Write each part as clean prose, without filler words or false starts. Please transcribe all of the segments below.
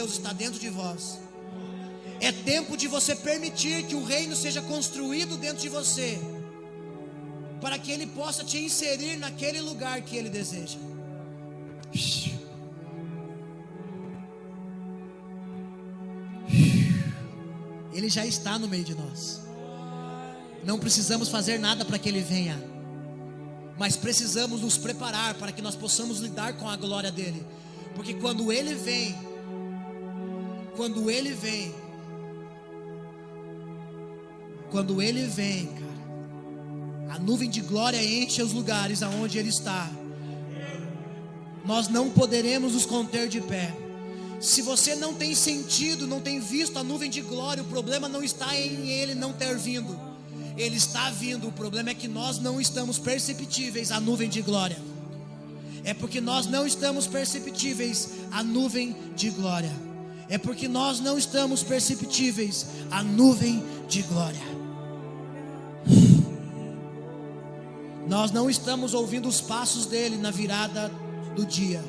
Deus está dentro de vós. É tempo de você permitir que o reino seja construído dentro de você, para que Ele possa te inserir naquele lugar que Ele deseja. Ele já está no meio de nós. Não precisamos fazer nada para que Ele venha, mas precisamos nos preparar para que nós possamos lidar com a glória dEle. Porque quando Ele vem, cara, a nuvem de glória enche os lugares aonde Ele está. Nós não poderemos nos conter de pé. Se você não tem sentido, não tem visto a nuvem de glória, o problema não está em Ele não ter vindo. Ele está vindo, o problema é que nós não estamos perceptíveis à nuvem de glória. É porque nós não estamos perceptíveis à nuvem de glória. É porque nós não estamos perceptíveis à nuvem de glória. Nós não estamos ouvindo os passos dele na virada do dia.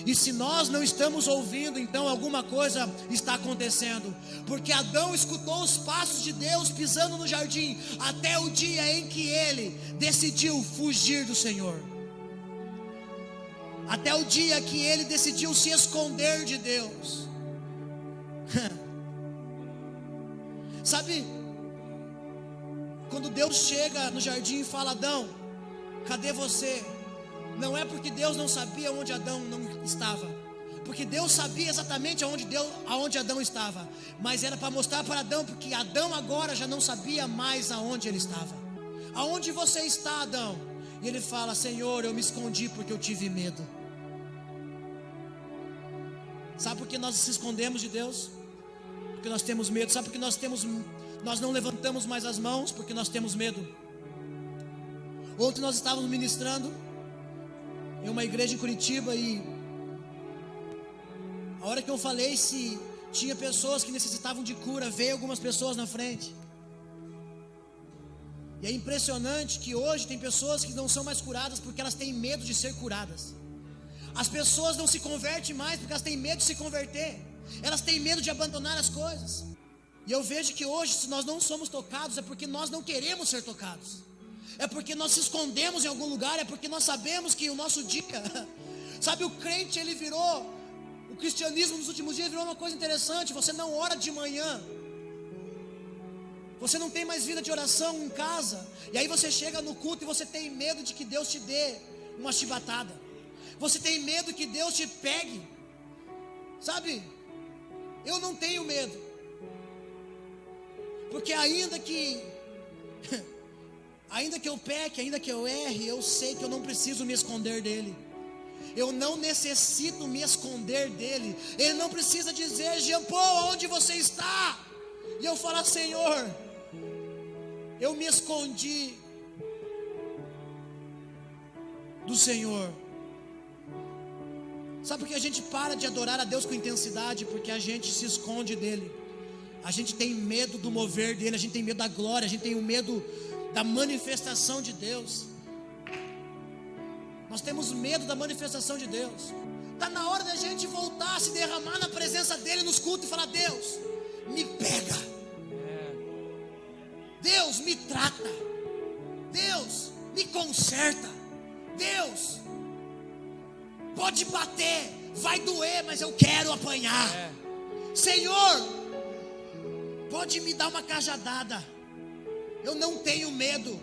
E se nós não estamos ouvindo, então alguma coisa está acontecendo. Porque Adão escutou os passos de Deus pisando no jardim, até o dia em que ele decidiu fugir do Senhor. Até o dia que ele decidiu se esconder de Deus. Sabe, quando Deus chega no jardim e fala: Adão, cadê você? Não é porque Deus não sabia onde Adão não estava, porque Deus sabia exatamente aonde Adão estava, mas era para mostrar para Adão, porque Adão agora já não sabia mais aonde ele estava. Aonde você está, Adão? E ele fala: Senhor, eu me escondi porque eu tive medo. Sabe por que nós nos escondemos de Deus? Porque nós temos medo. Sabe por que nós não levantamos mais as mãos? Porque nós temos medo. Ontem nós estávamos ministrando em uma igreja em Curitiba, e a hora que eu falei se tinha pessoas que necessitavam de cura, veio algumas pessoas na frente. E é impressionante que hoje tem pessoas que não são mais curadas porque elas têm medo de ser curadas. As pessoas não se convertem mais porque elas têm medo de se converter. Elas têm medo de abandonar as coisas. E eu vejo que hoje, se nós não somos tocados, é porque nós não queremos ser tocados. É porque nós se escondemos em algum lugar. É porque nós sabemos que o nosso dia sabe, o crente, ele virou, o cristianismo nos últimos dias virou uma coisa interessante. Você não ora de manhã, você não tem mais vida de oração em casa, e aí você chega no culto e você tem medo de que Deus te dê uma chibatada. Você tem medo que Deus te pegue. Sabe, eu não tenho medo, porque ainda que eu peque, ainda que eu erre, eu sei que eu não preciso me esconder dele. Eu não necessito me esconder dele. Ele não precisa dizer: Jean Paul, onde você está? E eu falar: Senhor, eu me escondi do Senhor. Sabe por que a gente para de adorar a Deus com intensidade? Porque a gente se esconde dele. A gente tem medo do mover dele, a gente tem medo da glória, a gente tem o medo da manifestação de Deus. Nós temos medo da manifestação de Deus. Está na hora da gente voltar a se derramar na presença dele nos cultos e falar: Deus, me pega. Deus, me trata. Deus, me conserta. Deus, pode bater, vai doer, mas eu quero apanhar. Senhor, pode me dar uma cajadada, eu não tenho medo,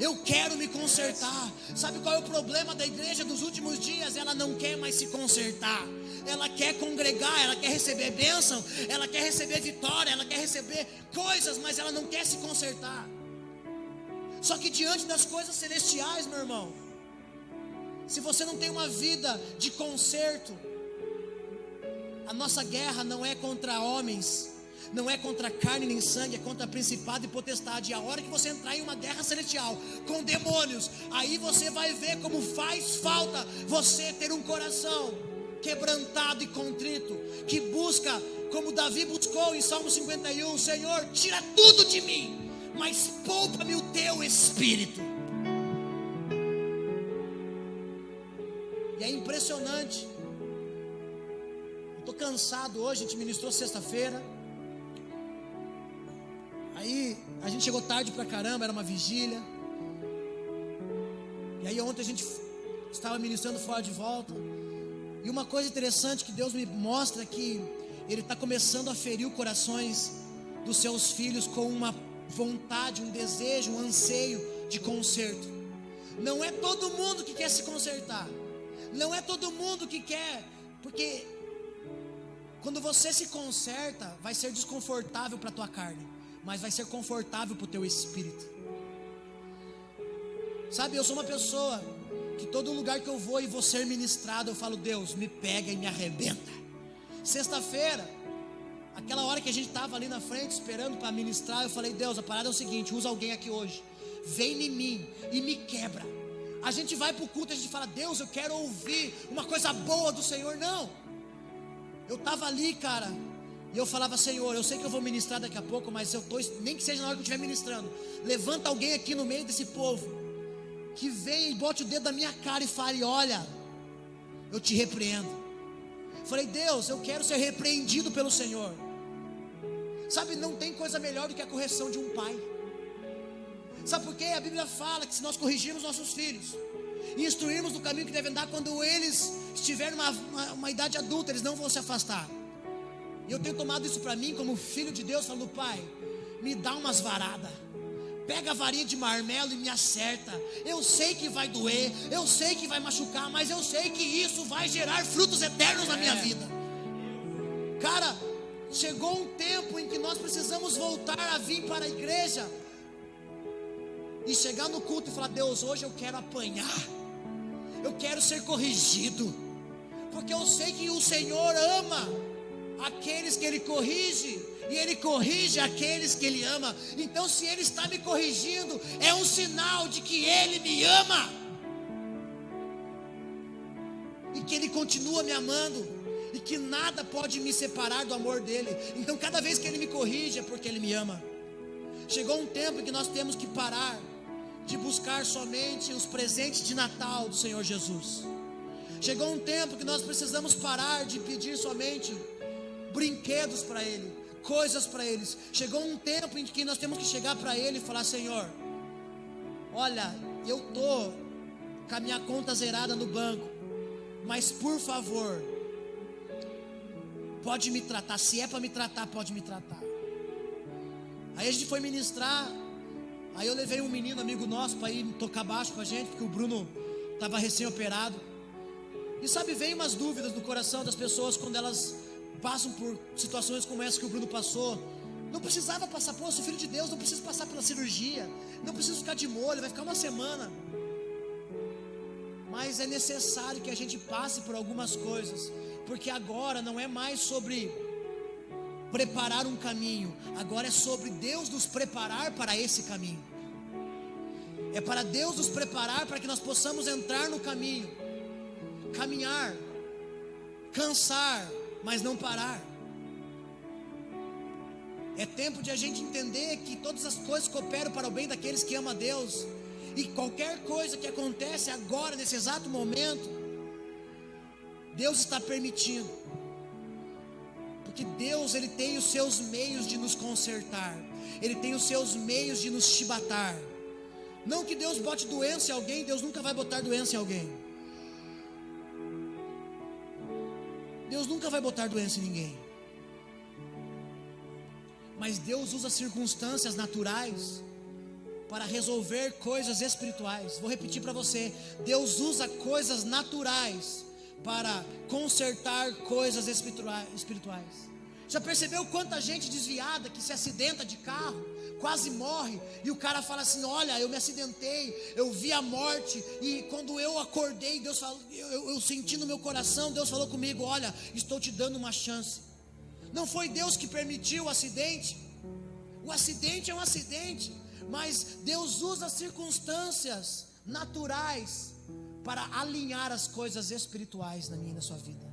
eu quero me consertar. Sabe qual é o problema da igreja dos últimos dias? Ela não quer mais se consertar. Ela quer congregar, ela quer receber bênção, ela quer receber vitória, ela quer receber coisas, mas ela não quer se consertar. Só que diante das coisas celestiais, meu irmão, se você não tem uma vida de conserto, a nossa guerra não é contra homens, não é contra carne nem sangue, é contra principado e potestade. E a hora que você entrar em uma guerra celestial com demônios, aí você vai ver como faz falta você ter um coração quebrantado e contrito, que busca, como Davi buscou em Salmo 51, Senhor, tira tudo de mim, mas poupa-me o teu espírito. E é impressionante, eu estou cansado hoje, a gente ministrou sexta-feira. Aí a gente chegou tarde pra caramba, era uma vigília. E aí ontem a gente estava ministrando fora de volta. E uma coisa interessante que Deus me mostra é que Ele está começando a ferir os corações dos seus filhos com uma vontade, um desejo, um anseio de conserto. Não é todo mundo que quer se consertar. Não é todo mundo que quer, porque quando você se conserta, vai ser desconfortável para a tua carne, mas vai ser confortável para o teu espírito. Sabe, eu sou uma pessoa que todo lugar que eu vou e vou ser ministrado, eu falo, Deus, me pega e me arrebenta. Sexta-feira, aquela hora que a gente estava ali na frente esperando para ministrar, eu falei, Deus, a parada é o seguinte, usa alguém aqui hoje, vem em mim e me quebra. A gente vai para o culto e a gente fala, Deus, eu quero ouvir uma coisa boa do Senhor. Não, eu estava ali, cara, e eu falava, Senhor, eu sei que eu vou ministrar daqui a pouco, mas eu estou, nem que seja na hora que eu estiver ministrando, levanta alguém aqui no meio desse povo, que venha e bote o dedo na minha cara e fale, olha, eu te repreendo. Falei, Deus, eu quero ser repreendido pelo Senhor. Sabe, não tem coisa melhor do que a correção de um pai. Sabe por quê? A Bíblia fala que se nós corrigirmos nossos filhos e instruirmos no caminho que devem andar, quando eles estiverem uma idade adulta, eles não vão se afastar. E eu tenho tomado isso para mim como filho de Deus, falando, pai, me dá umas varadas, pega a varinha de marmelo e me acerta. Eu sei que vai doer, eu sei que vai machucar, mas eu sei que isso vai gerar frutos eternos na minha vida. Cara, chegou um tempo em que nós precisamos voltar a vir para a igreja e chegar no culto e falar, Deus, hoje eu quero apanhar, eu quero ser corrigido, porque eu sei que o Senhor ama aqueles que Ele corrige, e Ele corrige aqueles que Ele ama. Então se Ele está me corrigindo, é um sinal de que Ele me ama, e que Ele continua me amando, e que nada pode me separar do amor dEle. Então cada vez que Ele me corrige é porque Ele me ama. Chegou um tempo em que nós temos que parar de buscar somente os presentes de Natal do Senhor Jesus. Chegou um tempo que nós precisamos parar de pedir somente brinquedos para Ele, coisas para eles. Chegou um tempo em que nós temos que chegar para Ele e falar, Senhor, olha, eu estou com a minha conta zerada no banco, mas por favor, pode me tratar, se é para me tratar, pode me tratar. Aí a gente foi ministrar, aí eu levei um menino amigo nosso para ir tocar baixo com a gente, porque o Bruno estava recém-operado. E sabe, vem umas dúvidas no coração das pessoas quando elas passam por situações como essa que o Bruno passou. Não precisava passar, pô, eu sou filho de Deus, não preciso passar pela cirurgia, não preciso ficar de molho, vai ficar uma semana. Mas é necessário que a gente passe por algumas coisas, porque agora não é mais sobre preparar um caminho, agora é sobre Deus nos preparar para esse caminho. É para Deus nos preparar para que nós possamos entrar no caminho, caminhar, cansar, mas não parar. É tempo de a gente entender que todas as coisas cooperam para o bem daqueles que amam a Deus. E qualquer coisa que acontece agora, nesse exato momento, Deus está permitindo, porque Deus, Ele tem os seus meios de nos consertar, Ele tem os seus meios de nos chibatar. Não que Deus bote doença em alguém, Deus nunca vai botar doença em alguém. Deus nunca vai botar doença em ninguém. Mas Deus usa circunstâncias naturais para resolver coisas espirituais. Vou repetir para você: Deus usa coisas naturais para consertar coisas espirituais. Já percebeu quanta gente desviada que se acidenta de carro, quase morre, e o cara fala assim: olha, eu me acidentei, eu vi a morte, e quando eu acordei, Deus falou, eu senti no meu coração, Deus falou comigo: olha, estou te dando uma chance. Não foi Deus que permitiu o acidente é um acidente, mas Deus usa circunstâncias naturais para alinhar as coisas espirituais na minha e na sua vida.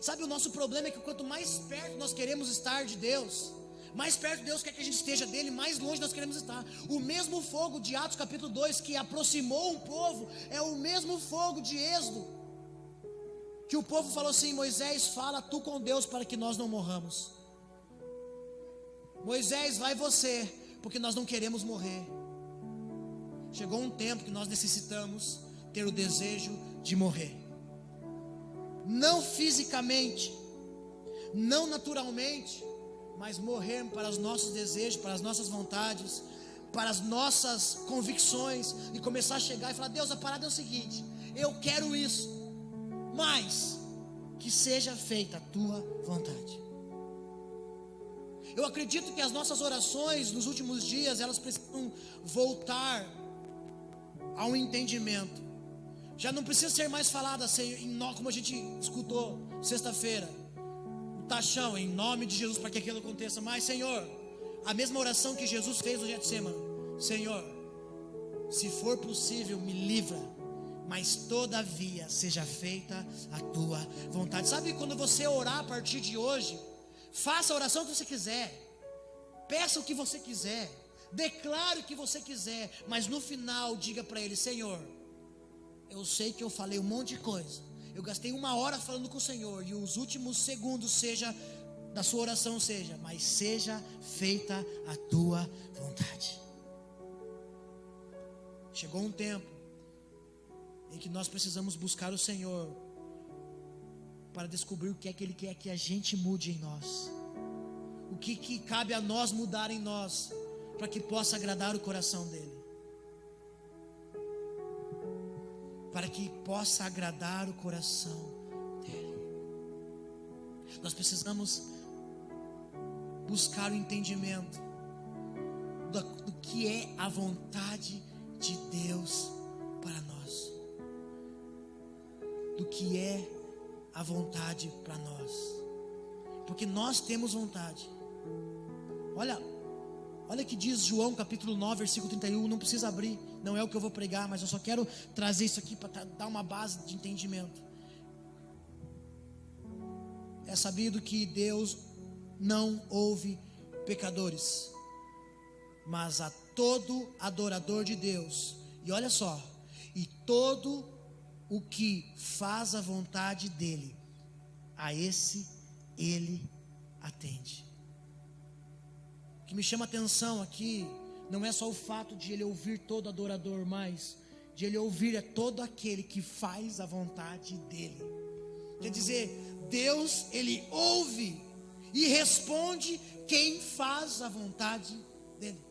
Sabe, o nosso problema é que quanto mais perto nós queremos estar de Deus, mais perto Deus quer que a gente esteja dele, mais longe nós queremos estar. O mesmo fogo de Atos capítulo 2 que aproximou o povo é o mesmo fogo de Êxodo que o povo falou assim: Moisés, fala tu com Deus para que nós não morramos. Moisés, vai você, porque nós não queremos morrer. Chegou um tempo que nós necessitamos ter o desejo de morrer, não fisicamente, não naturalmente, mas morrer para os nossos desejos, para as nossas vontades, para as nossas convicções, e começar a chegar e falar: Deus, a parada é o seguinte, eu quero isso, mas que seja feita a tua vontade. Eu acredito que as nossas orações nos últimos dias, elas precisam voltar a um entendimento. Já não precisa ser mais falada assim, como a gente escutou sexta-feira, o taxão, em nome de Jesus, para que aquilo aconteça. Mas, Senhor, a mesma oração que Jesus fez no Getsemane: Senhor, se for possível, me livra, mas todavia seja feita a tua vontade. Sabe, quando você orar a partir de hoje, faça a oração que você quiser, peça o que você quiser, declare o que você quiser, mas no final diga para Ele: Senhor, eu sei que eu falei um monte de coisa, eu gastei 1 hora falando com o Senhor, e os últimos segundos da sua oração seja: mas seja feita a tua vontade. Chegou um tempo em que nós precisamos buscar o Senhor para descobrir o que é que Ele quer que a gente mude em nós, o que cabe a nós mudar em nós, para que possa agradar o coração dEle, para que possa agradar o coração dEle. Nós precisamos buscar o entendimento do que é a vontade de Deus para nós, do que é a vontade para nós, porque nós temos vontade. Olha que diz João capítulo 9, versículo 31, não precisa abrir, não é o que eu vou pregar, mas eu só quero trazer isso aqui para dar uma base de entendimento. É sabido que Deus não ouve pecadores, mas a todo adorador de Deus, e olha só, e todo o que faz a vontade dEle, a esse Ele atende. O que me chama a atenção aqui não é só o fato de Ele ouvir todo adorador, mas de Ele ouvir todo aquele que faz a vontade dEle. Quer dizer, Deus, Ele ouve e responde quem faz a vontade dEle.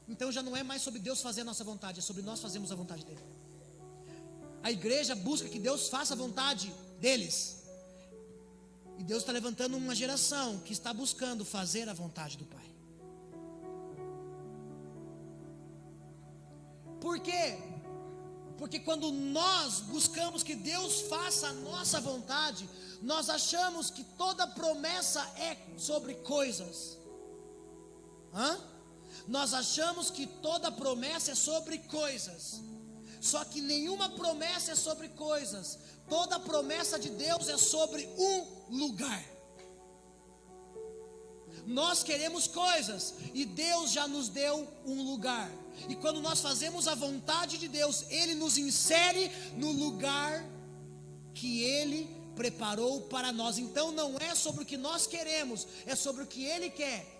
Então já não é mais sobre Deus fazer a nossa vontade, é sobre nós fazermos a vontade dEle. A igreja busca que Deus faça a vontade deles, e Deus está levantando uma geração que está buscando fazer a vontade do Pai. Por quê? Porque quando nós buscamos que Deus faça a nossa vontade, nós achamos que toda promessa é sobre coisas. Nós achamos que toda promessa é sobre coisas. Só que nenhuma promessa é sobre coisas. Toda promessa de Deus é sobre um lugar. Nós queremos coisas e Deus já nos deu um lugar. E quando nós fazemos a vontade de Deus, Ele nos insere no lugar que Ele preparou para nós. Então não é sobre o que nós queremos, é sobre o que Ele quer.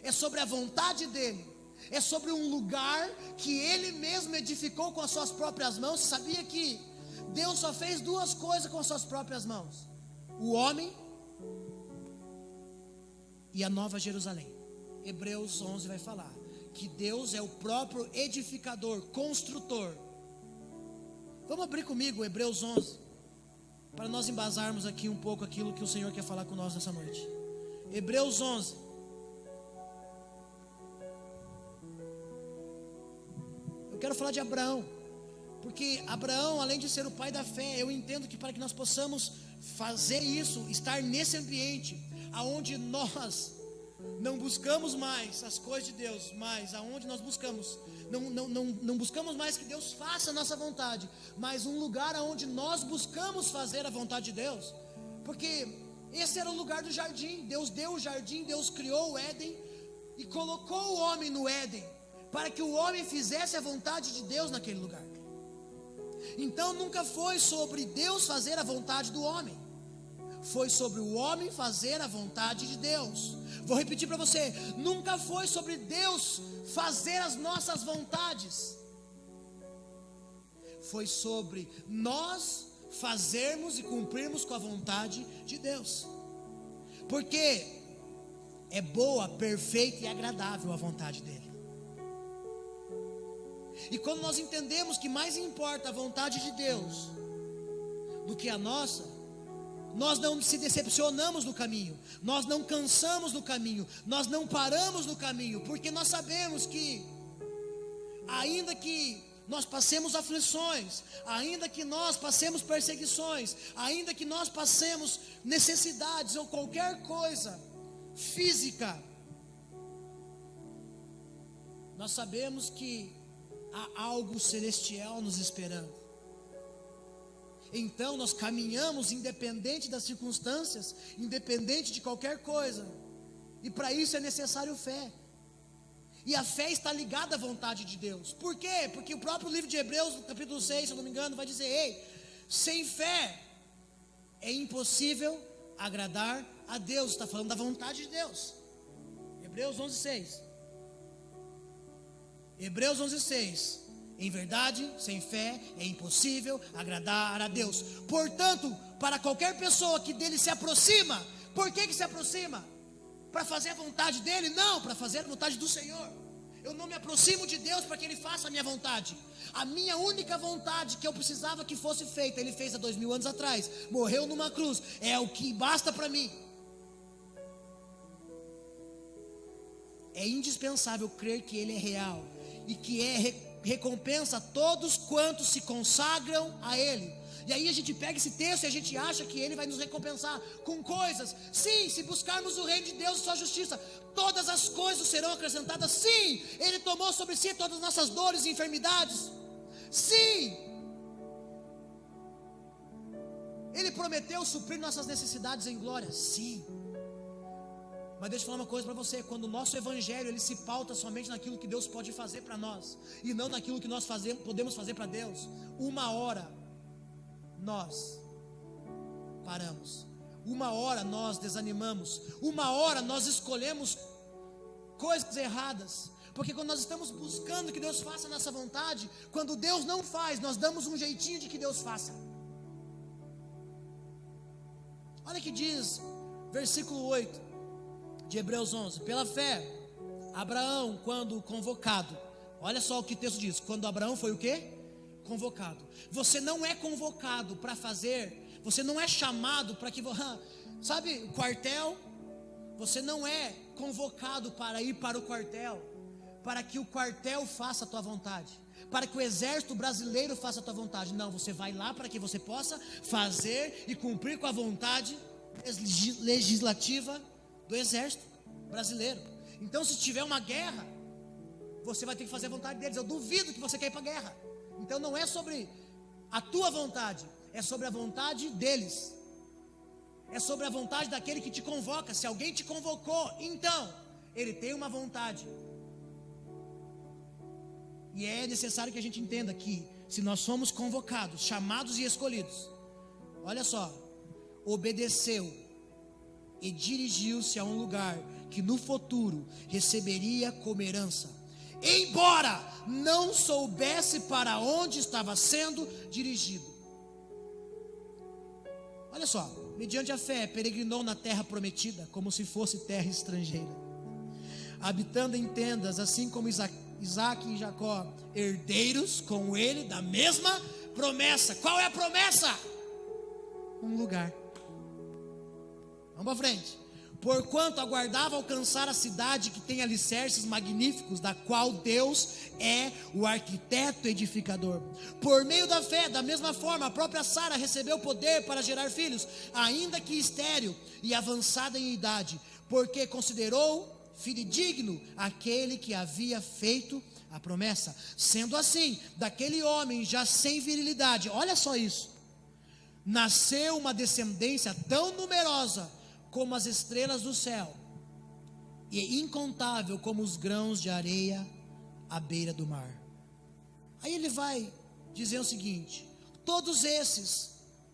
É sobre a vontade dEle. É sobre um lugar que Ele mesmo edificou com as suas próprias mãos. Você sabia que Deus só fez 2 coisas com as suas próprias mãos: o homem e a Nova Jerusalém. Hebreus 11 vai falar que Deus é o próprio edificador, construtor. Vamos abrir comigo Hebreus 11, para nós embasarmos aqui um pouco aquilo que o Senhor quer falar com nós nessa noite. Hebreus 11. Eu quero falar de Abraão, porque Abraão, além de ser o pai da fé, eu entendo que para que nós possamos fazer isso, estar nesse ambiente aonde nós não buscamos mais as coisas de Deus, mas aonde nós buscamos, não buscamos mais que Deus faça a nossa vontade, mas um lugar aonde nós buscamos fazer a vontade de Deus, porque esse era o lugar do jardim. Deus deu o jardim, Deus criou o Éden e colocou o homem no Éden, para que o homem fizesse a vontade de Deus naquele lugar. Então nunca foi sobre Deus fazer a vontade do homem, foi sobre o homem fazer a vontade de Deus. Vou repetir para você: nunca foi sobre Deus fazer as nossas vontades, foi sobre nós fazermos e cumprirmos com a vontade de Deus. Porque é boa, perfeita e agradável a vontade dele. E quando nós entendemos que mais importa a vontade de Deus do que a nossa, nós não se decepcionamos no caminho, nós não cansamos no caminho, nós não paramos no caminho, porque nós sabemos que, ainda que nós passemos aflições, ainda que nós passemos perseguições, ainda que nós passemos necessidades ou qualquer coisa física, nós sabemos que há algo celestial nos esperando. Então nós caminhamos independente das circunstâncias, independente de qualquer coisa, e para isso é necessário fé. E a fé está ligada à vontade de Deus. Por quê? Porque o próprio livro de Hebreus, no capítulo 6, se eu não me engano, vai dizer: ei, sem fé é impossível agradar a Deus. Está falando da vontade de Deus. Hebreus 11:6. Hebreus 11:6. Em verdade, sem fé é impossível agradar a Deus. Portanto, para qualquer pessoa que dele se aproxima, por que se aproxima? Para fazer a vontade dele? Não, para fazer a vontade do Senhor. Eu não me aproximo de Deus para que Ele faça a minha vontade. A minha única vontade que eu precisava que fosse feita, Ele fez há 2000 anos atrás. Morreu numa cruz, é o que basta para mim. É indispensável crer que Ele é real e que recompensa a todos quantos se consagram a Ele. E aí a gente pega esse texto e a gente acha que Ele vai nos recompensar com coisas. Sim, se buscarmos o reino de Deus e sua justiça, todas as coisas serão acrescentadas. Sim, Ele tomou sobre si todas as nossas dores e enfermidades. Sim, Ele prometeu suprir nossas necessidades em glória. Sim. Mas deixa eu falar uma coisa para você: quando o nosso evangelho ele se pauta somente naquilo que Deus pode fazer para nós, e não naquilo que nós podemos fazer para Deus, uma hora nós paramos, uma hora nós desanimamos, uma hora nós escolhemos coisas erradas. Porque quando nós estamos buscando que Deus faça a nossa vontade, quando Deus não faz, nós damos um jeitinho de que Deus faça. Olha que diz versículo 8 de Hebreus 11: pela fé, Abraão, quando convocado, olha só o que o texto diz: quando Abraão foi o quê? Convocado. Você não é convocado para fazer, você não é chamado para que, sabe, o quartel, você não é convocado para ir para o quartel, para que o quartel faça a tua vontade, para que o exército brasileiro faça a tua vontade. Não, você vai lá para que você possa fazer e cumprir com a vontade legislativa do exército brasileiro. Então, se tiver uma guerra, você vai ter que fazer a vontade deles. Eu duvido que você quer ir para a guerra. Então não é sobre a tua vontade, é sobre a vontade deles. É sobre a vontade daquele que te convoca. Se alguém te convocou, então ele tem uma vontade. E é necessário que a gente entenda que, se nós somos convocados, chamados e escolhidos, olha só, obedeceu e dirigiu-se a um lugar que no futuro receberia como herança, embora não soubesse para onde estava sendo dirigido. Olha só, mediante a fé peregrinou na terra prometida, como se fosse terra estrangeira, habitando em tendas, assim como Isaac e Jacó, herdeiros com ele da mesma promessa. Qual é a promessa? Um lugar. Vamos para frente. Porquanto aguardava alcançar a cidade que tem alicerces magníficos, da qual Deus é o arquiteto edificador. Por meio da fé, da mesma forma, a própria Sara recebeu poder para gerar filhos, ainda que estéril e avançada em idade, porque considerou fidedigno aquele que havia feito a promessa. Sendo assim, daquele homem já sem virilidade, olha só isso, nasceu uma descendência tão numerosa como as estrelas do céu, e incontável como os grãos de areia à beira do mar. Aí ele vai dizer o seguinte: todos esses,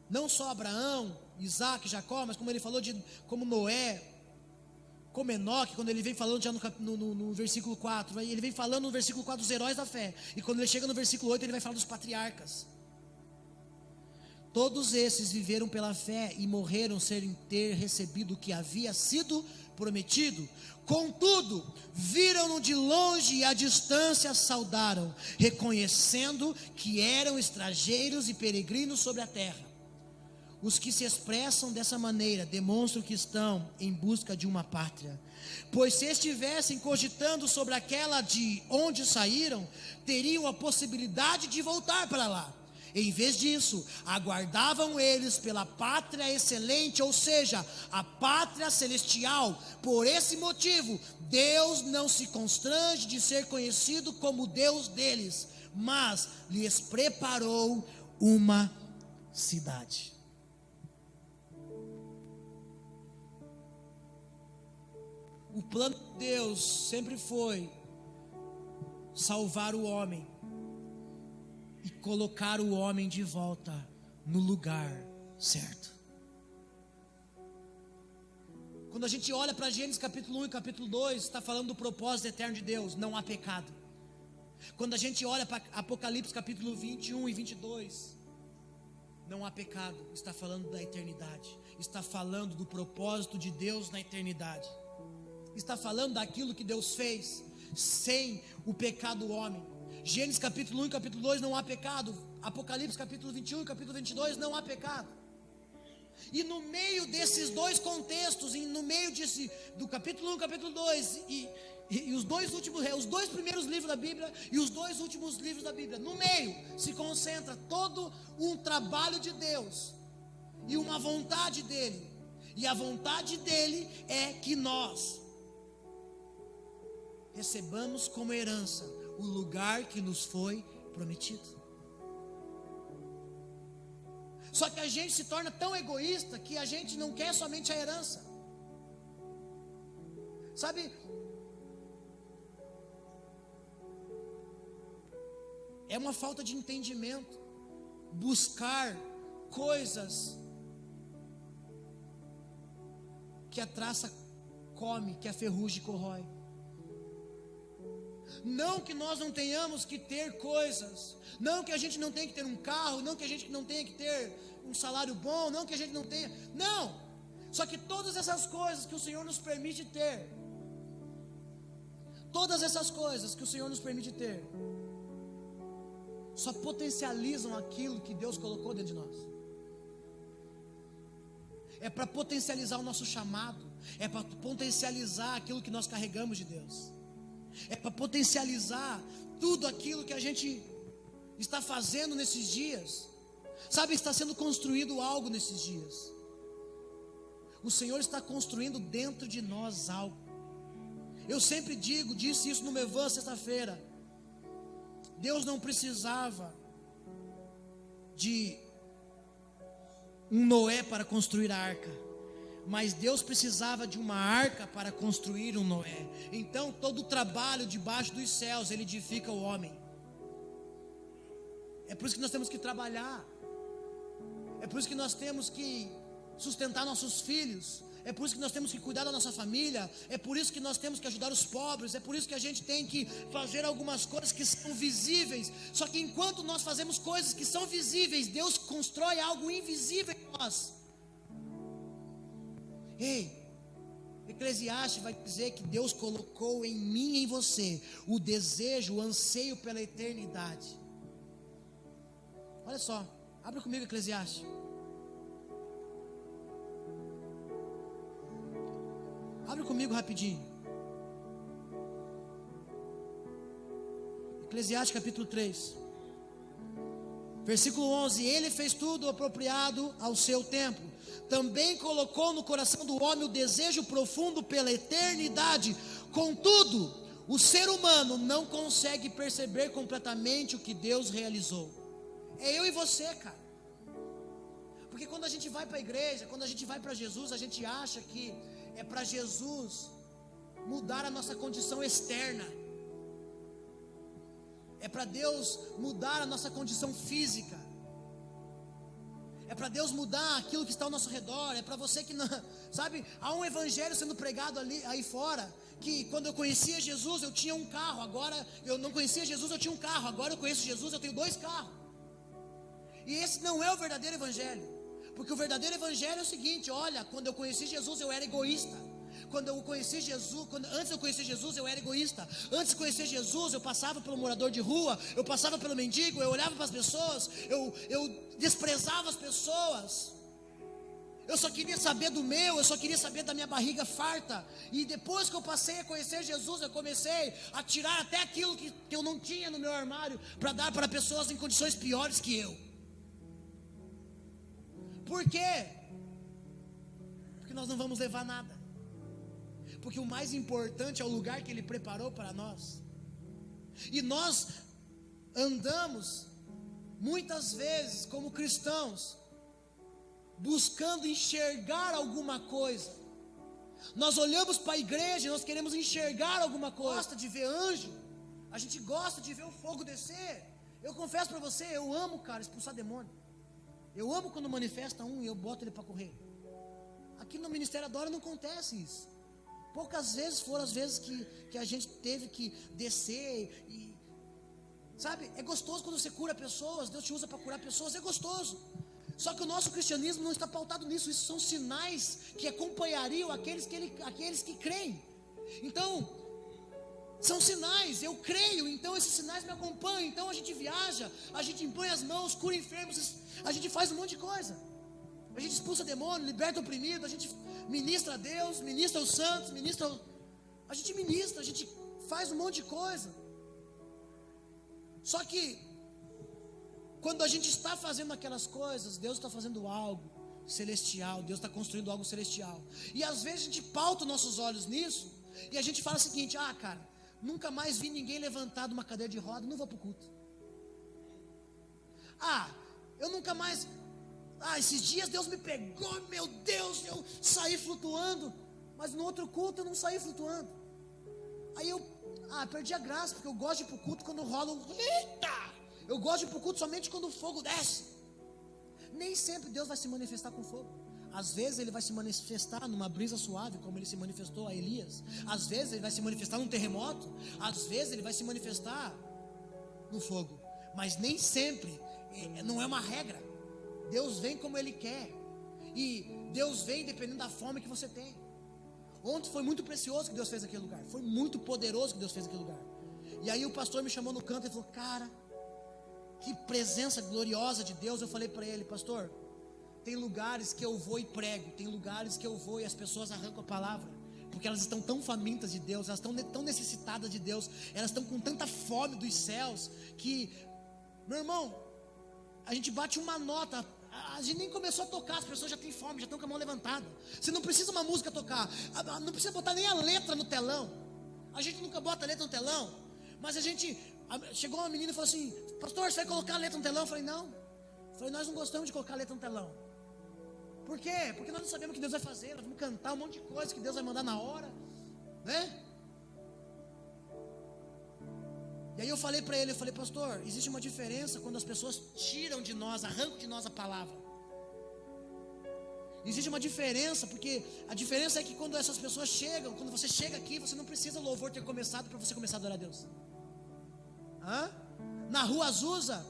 não só Abraão, Isaac, Jacó, mas como ele falou como Noé, como Enoque, quando ele vem falando já no versículo 4, ele vem falando no versículo 4 dos heróis da fé, e quando ele chega no versículo 8, ele vai falar dos patriarcas. Todos esses viveram pela fé e morreram sem ter recebido o que havia sido prometido. Contudo, viram-no de longe e à distância saudaram, reconhecendo que eram estrangeiros e peregrinos sobre a terra. Os que se expressam dessa maneira demonstram que estão em busca de uma pátria. Pois se estivessem cogitando sobre aquela de onde saíram, teriam a possibilidade de voltar para lá. Em vez disso, aguardavam eles pela pátria excelente, ou seja, a pátria celestial. Por esse motivo, Deus não se constrange de ser conhecido como Deus deles, mas lhes preparou uma cidade. O plano de Deus sempre foi salvar o homem e colocar o homem de volta no lugar certo. Quando a gente olha para Gênesis capítulo 1 e capítulo 2, está falando do propósito eterno de Deus, não há pecado. Quando a gente olha para Apocalipse capítulo 21 e 22, não há pecado, está falando da eternidade, está falando do propósito de Deus na eternidade, está falando daquilo que Deus fez sem o pecado do homem. Gênesis capítulo 1 e capítulo 2 não há pecado. Apocalipse capítulo 21 e capítulo 22 não há pecado. E no meio desses dois contextos, e no meio do capítulo 1 e capítulo 2 e os dois primeiros livros da Bíblia e os dois últimos livros da Bíblia, no meio se concentra todo um trabalho de Deus e uma vontade dele. E a vontade dele é que nós recebamos como herança o lugar que nos foi prometido. Só que a gente se torna tão egoísta que a gente não quer somente a herança. Sabe? É uma falta de entendimento buscar coisas que a traça come, que a ferrugem corrói. Não que nós não tenhamos que ter coisas, não que a gente não tenha que ter um carro, não que a gente não tenha que ter um salário bom, não que a gente não tenha, não. Só que todas essas coisas que o Senhor nos permite ter, todas essas coisas que o Senhor nos permite ter, só potencializam aquilo que Deus colocou dentro de nós. É para potencializar o nosso chamado, é para potencializar aquilo que nós carregamos de Deus. É para potencializar tudo aquilo que a gente está fazendo nesses dias. Sabe, está sendo construído algo nesses dias. O Senhor está construindo dentro de nós algo. Eu sempre disse isso no Mevan sexta-feira. Deus não precisava de um Noé para construir a arca, mas Deus precisava de uma arca para construir um Noé. Então todo o trabalho debaixo dos céus, ele edifica o homem. É por isso que nós temos que trabalhar, é por isso que nós temos que sustentar nossos filhos, é por isso que nós temos que cuidar da nossa família, é por isso que nós temos que ajudar os pobres, é por isso que a gente tem que fazer algumas coisas que são visíveis. Só que enquanto nós fazemos coisas que são visíveis, Deus constrói algo invisível em nós. Ei, Eclesiastes vai dizer que Deus colocou em mim e em você o desejo, o anseio pela eternidade. Olha só, abre comigo Eclesiastes. Abre comigo rapidinho. Eclesiastes capítulo 3, versículo 11. Ele fez tudo apropriado ao seu tempo. Também colocou no coração do homem o desejo profundo pela eternidade. Contudo, o ser humano não consegue perceber completamente o que Deus realizou. É eu e você, cara. Porque quando a gente vai para a igreja, quando a gente vai para Jesus, a gente acha que é para Jesus mudar a nossa condição externa. É para Deus mudar a nossa condição física. É para Deus mudar aquilo que está ao nosso redor. É para você que não, sabe, há um evangelho sendo pregado aí fora, que quando eu conhecia Jesus eu tinha um carro, agora eu não conhecia Jesus, eu tinha um carro, agora eu conheço Jesus, eu tenho 2 carros. E esse não é o verdadeiro evangelho. Porque o verdadeiro evangelho é o seguinte: olha, quando eu conheci Jesus eu era egoísta. Antes de eu conhecer Jesus eu era egoísta. Antes de conhecer Jesus eu passava pelo morador de rua, eu passava pelo mendigo, eu olhava para as pessoas, eu desprezava as pessoas. Eu só queria saber do meu, eu só queria saber da minha barriga farta. E depois que eu passei a conhecer Jesus, eu comecei a tirar até aquilo que eu não tinha no meu armário, para dar para pessoas em condições piores que eu. Por quê? Porque nós não vamos levar nada. Porque o mais importante é o lugar que Ele preparou para nós. E nós andamos muitas vezes como cristãos buscando enxergar alguma coisa. Nós olhamos para a igreja e nós queremos enxergar alguma coisa. Gosta de ver anjo, a gente gosta de ver o fogo descer. Eu confesso para você, eu amo, cara, expulsar demônio. Eu amo quando manifesta um e eu boto ele para correr. Aqui no Ministério Adora não acontece isso. Poucas vezes foram as vezes que a gente teve que descer e, sabe, é gostoso quando você cura pessoas, Deus te usa para curar pessoas, é gostoso. Só que o nosso cristianismo não está pautado nisso. Isso são sinais que acompanhariam aqueles que creem. Então, são sinais, eu creio, então esses sinais me acompanham. Então a gente viaja, a gente impõe as mãos, cura enfermos, a gente faz um monte de coisa. A gente expulsa demônio, liberta o oprimido, a gente ministra a Deus, ministra os santos, a gente faz um monte de coisa. Só que quando a gente está fazendo aquelas coisas, Deus está fazendo algo celestial, Deus está construindo algo celestial. E às vezes a gente pauta nossos olhos nisso, e a gente fala o seguinte: cara, nunca mais vi ninguém levantar de uma cadeira de roda, não vou para o culto. Eu nunca mais... esses dias Deus me pegou, meu Deus, eu saí flutuando, mas no outro culto eu não saí flutuando. Aí eu perdi a graça, porque eu gosto de ir para o culto quando rola eu gosto de ir para o culto somente quando o fogo desce. Nem sempre Deus vai se manifestar com fogo. Às vezes Ele vai se manifestar numa brisa suave, como Ele se manifestou a Elias. Às vezes Ele vai se manifestar num terremoto. Às vezes Ele vai se manifestar no fogo. Mas nem sempre, não é uma regra. Deus vem como Ele quer. E Deus vem dependendo da fome que você tem. Ontem foi muito precioso que Deus fez aquele lugar. Foi muito poderoso que Deus fez aquele lugar. E aí o pastor me chamou no canto e falou: cara, que presença gloriosa de Deus. Eu falei para ele: pastor, tem lugares que eu vou e prego, tem lugares que eu vou e as pessoas arrancam a palavra, porque elas estão tão famintas de Deus, elas estão tão necessitadas de Deus, elas estão com tanta fome dos céus, que, meu irmão, a gente bate uma nota, a gente nem começou a tocar, as pessoas já têm fome, já estão com a mão levantada. Você não precisa uma música tocar, não precisa botar nem a letra no telão. A gente nunca bota a letra no telão, mas chegou uma menina e falou assim: pastor, você vai colocar a letra no telão? Eu falei: não. Eu falei: nós não gostamos de colocar a letra no telão. Por quê? Porque nós não sabemos o que Deus vai fazer. Nós vamos cantar um monte de coisa que Deus vai mandar na hora, né? E aí eu falei para ele, pastor, existe uma diferença quando as pessoas tiram de nós, arrancam de nós a palavra. Existe uma diferença, porque a diferença é que quando essas pessoas chegam, quando você chega aqui, você não precisa o louvor ter começado para você começar a adorar a Deus. Na rua Azusa,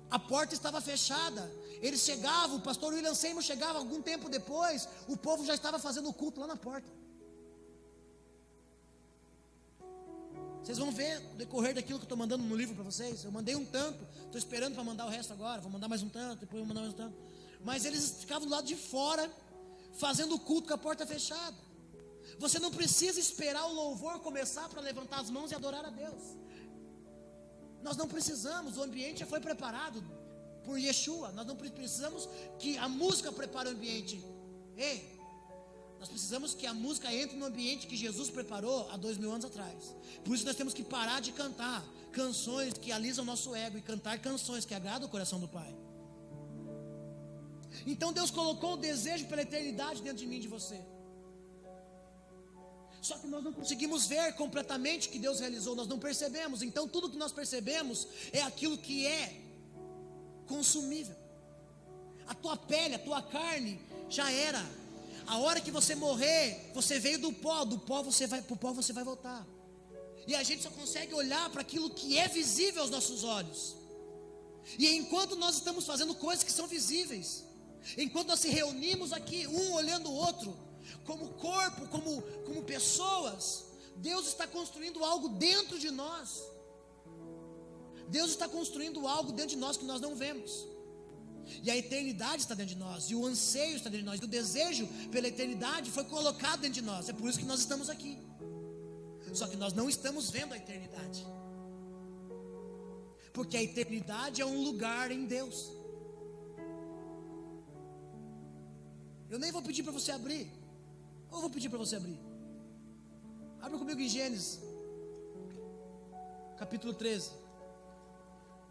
a porta estava fechada. Eles chegavam, o pastor William Seymour chegava algum tempo depois, o povo já estava fazendo o culto lá na porta. Vocês vão ver o decorrer daquilo que eu estou mandando no livro para vocês. Eu mandei um tanto, estou esperando para mandar o resto agora. Vou mandar mais um tanto, depois vou mandar mais um tanto. Mas eles ficavam do lado de fora, fazendo o culto com a porta fechada. Você não precisa esperar o louvor começar para levantar as mãos e adorar a Deus. Nós não precisamos, o ambiente já foi preparado por Yeshua. Nós não precisamos que a música prepare o ambiente. Nós precisamos que a música entre no ambiente que Jesus preparou há 2000 anos atrás. Por isso nós temos que parar de cantar canções que alisam o nosso ego e cantar canções que agradam o coração do Pai. Então Deus colocou o desejo pela eternidade dentro de mim e de você. Só que nós não conseguimos ver completamente o que Deus realizou, nós não percebemos. Então tudo que nós percebemos é aquilo que é consumível. A tua pele, a tua carne já era. A hora que você morrer, você veio do pó pro pó você vai voltar. E a gente só consegue olhar para aquilo que é visível aos nossos olhos. E enquanto nós estamos fazendo coisas que são visíveis, enquanto nós se reunimos aqui, um olhando o outro, como corpo, como pessoas, Deus está construindo algo dentro de nós. Deus está construindo algo dentro de nós que nós não vemos. E a eternidade está dentro de nós, e o anseio está dentro de nós, e o desejo pela eternidade foi colocado dentro de nós. É por isso que nós estamos aqui. Só que nós não estamos vendo a eternidade, porque a eternidade é um lugar em Deus. Eu nem vou pedir para você abrir, ou vou pedir para você abrir. Abre comigo em Gênesis capítulo 13.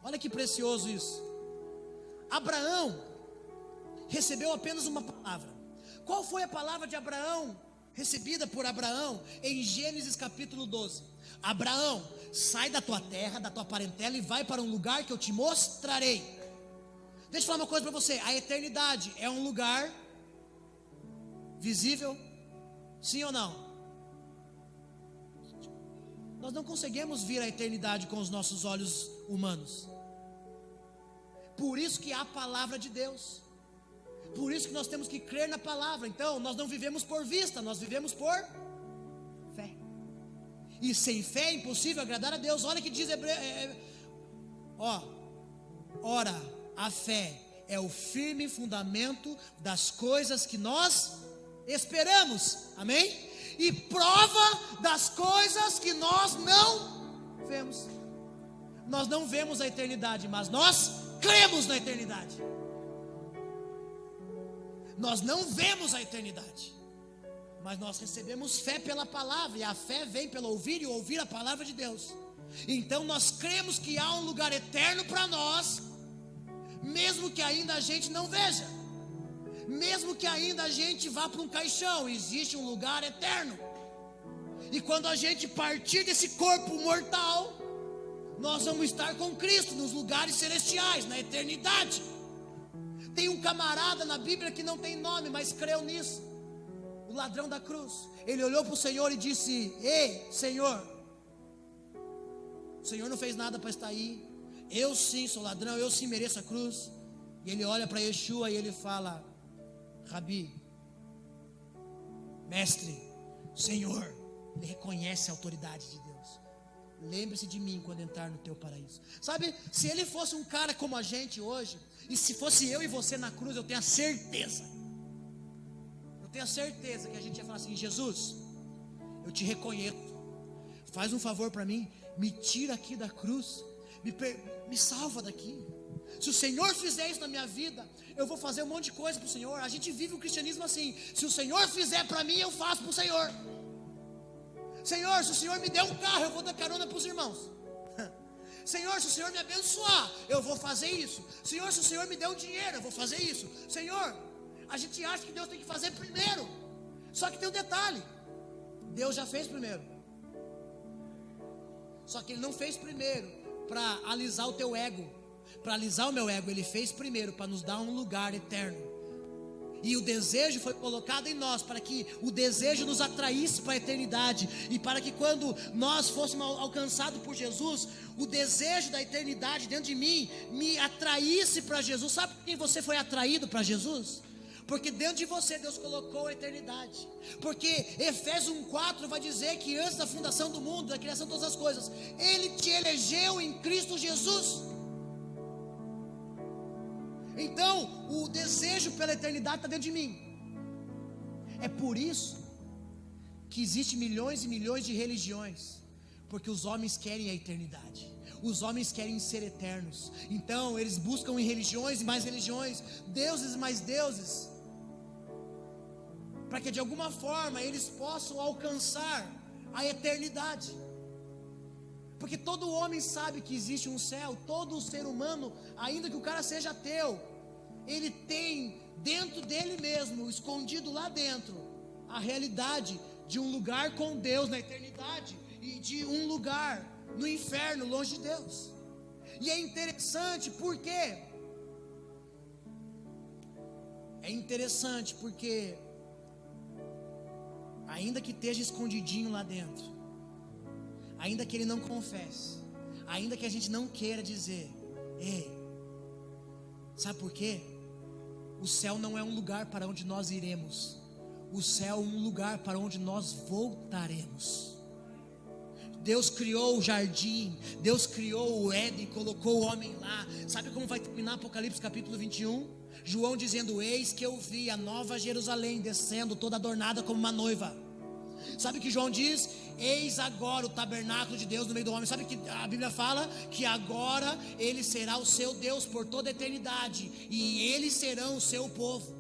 Olha que precioso isso. Abraão recebeu apenas uma palavra. Qual foi a palavra de Abraão, recebida por Abraão em Gênesis capítulo 12? Abraão, sai da tua terra, da tua parentela e vai para um lugar que eu te mostrarei. Deixa eu falar uma coisa para você. A eternidade é um lugar visível? Sim ou não? Nós não conseguimos ver a eternidade com os nossos olhos humanos. Por isso que há a palavra de Deus. Por isso que nós temos que crer na palavra. Então, nós não vivemos por vista, nós vivemos por fé. E sem fé é impossível agradar a Deus. Olha o que diz ora, a fé é o firme fundamento das coisas que nós esperamos. Amém? E prova das coisas que nós não vemos. Nós não vemos a eternidade, mas nós cremos na eternidade. Nós não vemos a eternidade, mas nós recebemos fé pela palavra, e a fé vem pelo ouvir e ouvir a palavra de Deus. Então nós cremos que há um lugar eterno para nós, mesmo que ainda a gente não veja, mesmo que ainda a gente vá para um caixão, existe um lugar eterno. E quando a gente partir desse corpo mortal, nós vamos estar com Cristo nos lugares celestiais, na eternidade. Tem um camarada na Bíblia que não tem nome, mas creu nisso, o ladrão da cruz. Ele olhou para o Senhor e disse: ei, Senhor, o Senhor não fez nada para estar aí. Eu sim sou ladrão, eu sim mereço a cruz. E ele olha para Yeshua e ele fala: Rabi, mestre, Senhor. Ele reconhece a autoridade de Deus. Lembre-se de mim quando entrar no teu paraíso. Sabe, se ele fosse um cara como a gente hoje, e se fosse eu e você na cruz, eu tenho a certeza que a gente ia falar assim: Jesus, eu te reconheço, faz um favor para mim, me tira aqui da cruz, me salva daqui. Se o Senhor fizer isso na minha vida, eu vou fazer um monte de coisa para o Senhor. A gente vive o cristianismo assim: se o Senhor fizer para mim, eu faço para o Senhor. Senhor, se o Senhor me der um carro, eu vou dar carona para os irmãos. Senhor, se o Senhor me abençoar, eu vou fazer isso. Senhor, se o Senhor me der um dinheiro, eu vou fazer isso. Senhor, a gente acha que Deus tem que fazer primeiro. Só que tem um detalhe: Deus já fez primeiro. Só que Ele não fez primeiro para alisar o teu ego, para alisar o meu ego. Ele fez primeiro para nos dar um lugar eterno. E o desejo foi colocado em nós para que o desejo nos atraísse para a eternidade. E para que quando nós fôssemos alcançados por Jesus, o desejo da eternidade dentro de mim me atraísse para Jesus. Sabe por que você foi atraído para Jesus? Porque dentro de você Deus colocou a eternidade. Porque Efésios 1:4 vai dizer que antes da fundação do mundo, da criação de todas as coisas, Ele te elegeu em Cristo Jesus. Então, o desejo pela eternidade está dentro de mim. É por isso que existem milhões e milhões de religiões, porque os homens querem a eternidade. Os homens querem ser eternos. Então, eles buscam em religiões e mais religiões, deuses e mais deuses, para que de alguma forma eles possam alcançar a eternidade. Porque todo homem sabe que existe um céu. Todo ser humano, ainda que o cara seja ateu, ele tem dentro dele mesmo, escondido lá dentro, a realidade de um lugar com Deus na eternidade e de um lugar no inferno, longe de Deus. E é interessante porque É interessante porque, ainda que esteja escondidinho lá dentro, ainda que ele não confesse, ainda que a gente não queira dizer, ei, sabe por quê? O céu não é um lugar para onde nós iremos, o céu é um lugar para onde nós voltaremos. Deus criou o jardim, Deus criou o Éden, colocou o homem lá. Sabe como vai terminar Apocalipse capítulo 21? João dizendo, eis que eu vi a nova Jerusalém descendo toda adornada como uma noiva. Sabe o que João diz? Eis agora o tabernáculo de Deus no meio do homem. Sabe que a Bíblia fala? Que agora ele será o seu Deus por toda a eternidade, e eles serão o seu povo.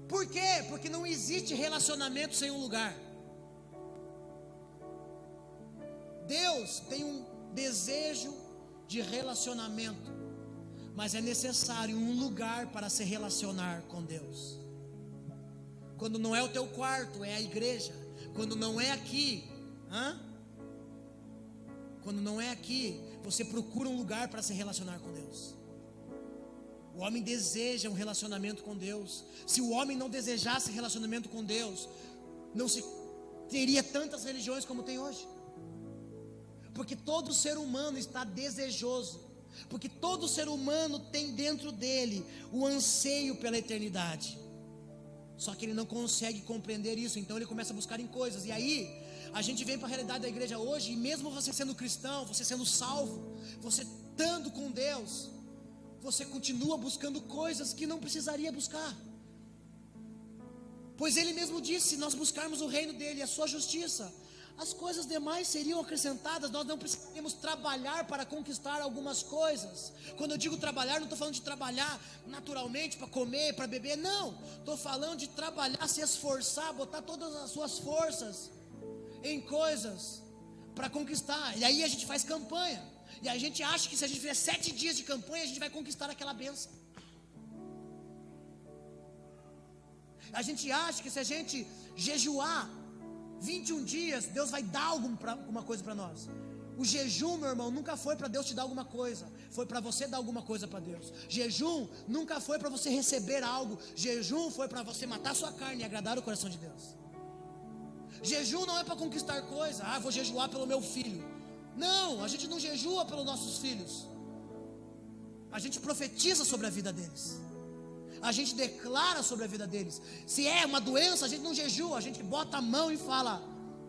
Por quê? Porque não existe relacionamento sem um lugar. Deus tem um desejo de relacionamento, mas é necessário um lugar para se relacionar com Deus. Quando não é o teu quarto, é a igreja. Quando não é aqui, quando não é aqui, você procura um lugar para se relacionar com Deus. O homem deseja um relacionamento com Deus. Se o homem não desejasse relacionamento com Deus, não se teria tantas religiões como tem hoje. Porque todo ser humano está desejoso, porque todo ser humano tem dentro dele o anseio pela eternidade. Só que ele não consegue compreender isso, então ele começa a buscar em coisas. E aí, a gente vem para a realidade da igreja hoje, e mesmo você sendo cristão, você sendo salvo, você estando com Deus, você continua buscando coisas que não precisaria buscar. Pois ele mesmo disse, se nós buscarmos o reino dele e a sua justiça, as coisas demais seriam acrescentadas. Nós não precisamos trabalhar para conquistar algumas coisas. Quando eu digo trabalhar, não estou falando de trabalhar naturalmente para comer, para beber, não. Estou falando de trabalhar, se esforçar, botar todas as suas forças em coisas para conquistar. E aí a gente faz campanha, e a gente acha que se a gente fizer 7 dias de campanha, a gente vai conquistar aquela bênção. A gente acha que se a gente jejuar 21 dias, Deus vai dar alguma coisa para nós. O jejum, meu irmão, nunca foi para Deus te dar alguma coisa, foi para você dar alguma coisa para Deus. Jejum nunca foi para você receber algo. Jejum foi para você matar sua carne e agradar o coração de Deus. Jejum não é para conquistar coisa. Vou jejuar pelo meu filho. Não, a gente não jejua pelos nossos filhos. A gente profetiza sobre a vida deles. A gente declara sobre a vida deles. Se é uma doença, a gente não jejua, a gente bota a mão e fala,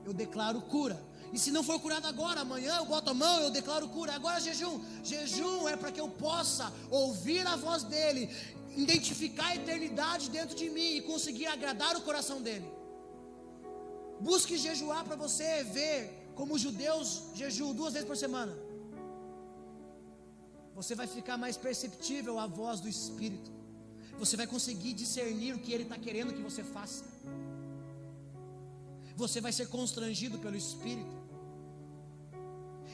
eu declaro cura. E se não for curado agora, amanhã eu boto a mão, eu declaro cura. Agora jejum. Jejum é para que eu possa ouvir a voz dele, identificar a eternidade dentro de mim e conseguir agradar o coração dele. Busque jejuar para você ver como os judeus jejuam 2 vezes por semana. Você vai ficar mais perceptível à voz do Espírito. Você vai conseguir discernir o que Ele está querendo que você faça. Você vai ser constrangido pelo Espírito.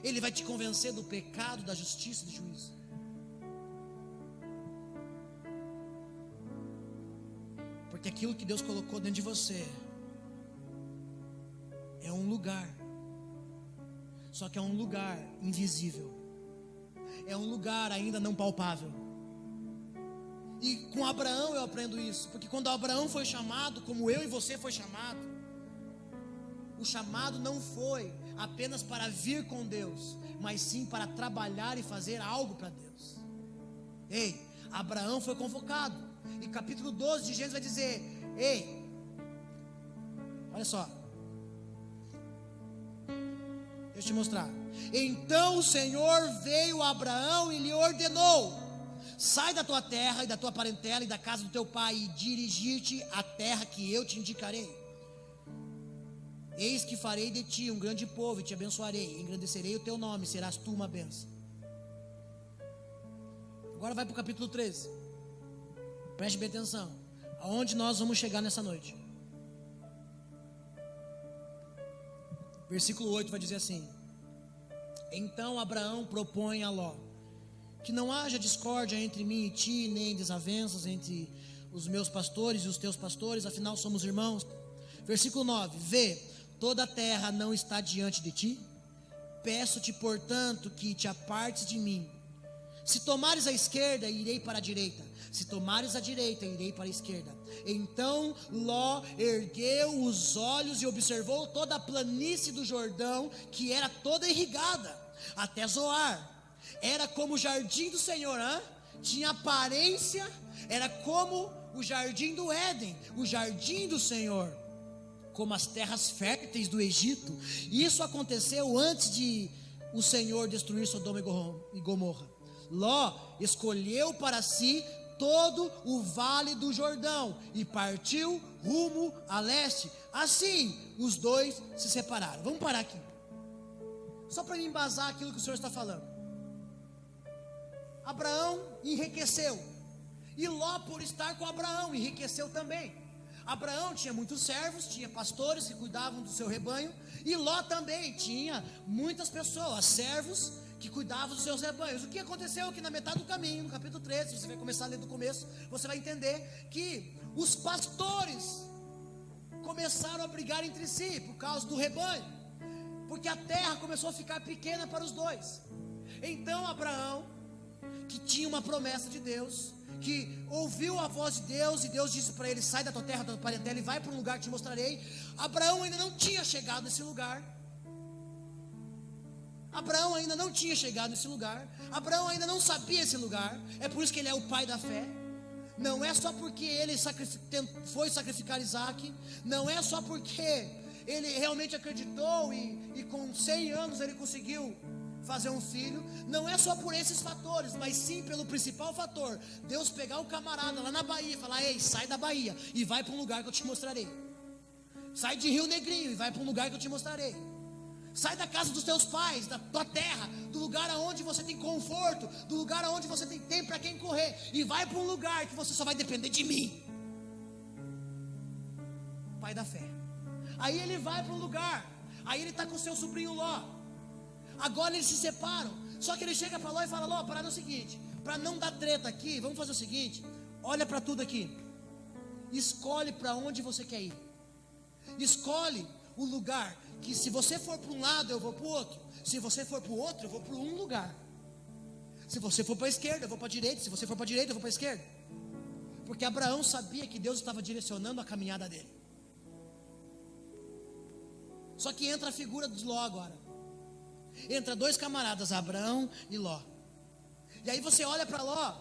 Ele vai te convencer do pecado, da justiça e do juízo. Porque aquilo que Deus colocou dentro de você é um lugar. Só que é um lugar invisível. É um lugar ainda não palpável. E com Abraão eu aprendo isso, porque quando Abraão foi chamado, como eu e você foi chamado, o chamado não foi apenas para vir com Deus, mas sim para trabalhar e fazer algo para Deus. Ei, Abraão foi convocado, e capítulo 12 de Gênesis vai dizer, ei, olha só, deixa eu te mostrar. Então o Senhor veio a Abraão e lhe ordenou, sai da tua terra e da tua parentela e da casa do teu pai e dirigir-te à terra que eu te indicarei. Eis que farei de ti um grande povo e te abençoarei, engrandecerei o teu nome, serás tu uma bênção. Agora vai para o capítulo 13. Preste bem atenção. Aonde nós vamos chegar nessa noite? Versículo 8 vai dizer assim: então Abraão propõe a Ló que não haja discórdia entre mim e ti, nem desavenças entre os meus pastores e os teus pastores, afinal somos irmãos. Versículo 9: vê, toda a terra não está diante de ti, peço-te portanto que te apartes de mim. Se tomares a esquerda, irei para a direita, Se tomares a direita, irei para a esquerda. Então Ló ergueu os olhos e observou toda a planície do Jordão, que era toda irrigada, até Zoar. Era como o jardim do Senhor, tinha aparência, era como o jardim do Éden, o jardim do Senhor, como as terras férteis do Egito. Isso aconteceu antes de o Senhor destruir Sodoma e Gomorra. Ló escolheu para si todo o vale do Jordão e partiu rumo a leste. Assim os dois se separaram. Vamos parar aqui, só para me embasar aquilo que o Senhor está falando. Abraão enriqueceu, e Ló, por estar com Abraão, enriqueceu também. Abraão tinha muitos servos, tinha pastores que cuidavam do seu rebanho, e Ló também tinha muitas pessoas, servos que cuidavam dos seus rebanhos. O que aconteceu aqui na metade do caminho, no capítulo 13, você vai começar a ler do começo, você vai entender que os pastores começaram a brigar entre si por causa do rebanho, porque a terra começou a ficar pequena para os dois. Então Abraão, que tinha uma promessa de Deus, que ouviu a voz de Deus, e Deus disse para ele: sai da tua terra, da tua parentela, e vai para um lugar que te mostrarei. Abraão ainda não tinha chegado nesse lugar. Abraão ainda não tinha chegado nesse lugar. Abraão ainda não sabia esse lugar. É por isso que ele é o pai da fé. Não é só porque ele foi sacrificar Isaac. Não é só porque ele realmente acreditou e com 100 anos ele conseguiu fazer um filho. Não é só por esses fatores, mas sim pelo principal fator: Deus pegar o camarada lá na Bahia e falar: ei, sai da Bahia e vai para um lugar que eu te mostrarei. Sai de Rio Negrinho e vai para um lugar que eu te mostrarei. Sai da casa dos teus pais, da tua terra, do lugar onde você tem conforto, do lugar onde você tem tempo para quem correr, e vai para um lugar que você só vai depender de mim. Pai da fé. Aí ele vai para um lugar, aí ele está com seu sobrinho Ló. Agora eles se separam. Só que ele chega para Ló e fala: Ló, a parada é o seguinte, para não dar treta aqui, vamos fazer o seguinte: olha para tudo aqui, escolhe para onde você quer ir. Escolhe o lugar que, se você for para um lado, eu vou para o outro. Se você for para o outro, eu vou para um lugar. Se você for para a esquerda, eu vou para a direita. Se você for para a direita, eu vou para a esquerda. Porque Abraão sabia que Deus estava direcionando a caminhada dele. Só que entra a figura de Ló agora. Entra dois camaradas, Abraão e Ló. E aí você olha para Ló,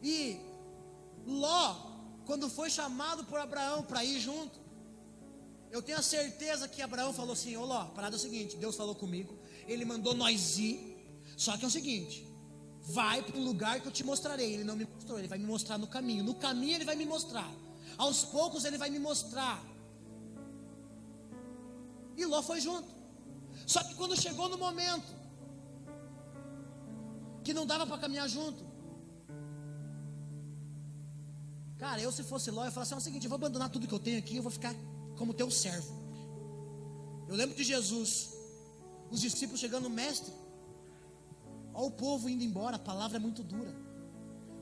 e Ló, quando foi chamado por Abraão para ir junto, eu tenho a certeza que Abraão falou assim: ô Ló, a parada é o seguinte, Deus falou comigo, ele mandou nós ir. Só que é o seguinte, vai para um lugar que eu te mostrarei. Ele não me mostrou, ele vai me mostrar no caminho. No caminho ele vai me mostrar, aos poucos ele vai me mostrar. E Ló foi junto. Só que quando chegou no momento que não dava para caminhar junto, cara, eu se fosse Ló, eu falasse assim: é o seguinte, eu vou abandonar tudo que eu tenho aqui, eu vou ficar como teu servo. Eu lembro de Jesus, os discípulos chegando: mestre, olha o povo indo embora, a palavra é muito dura.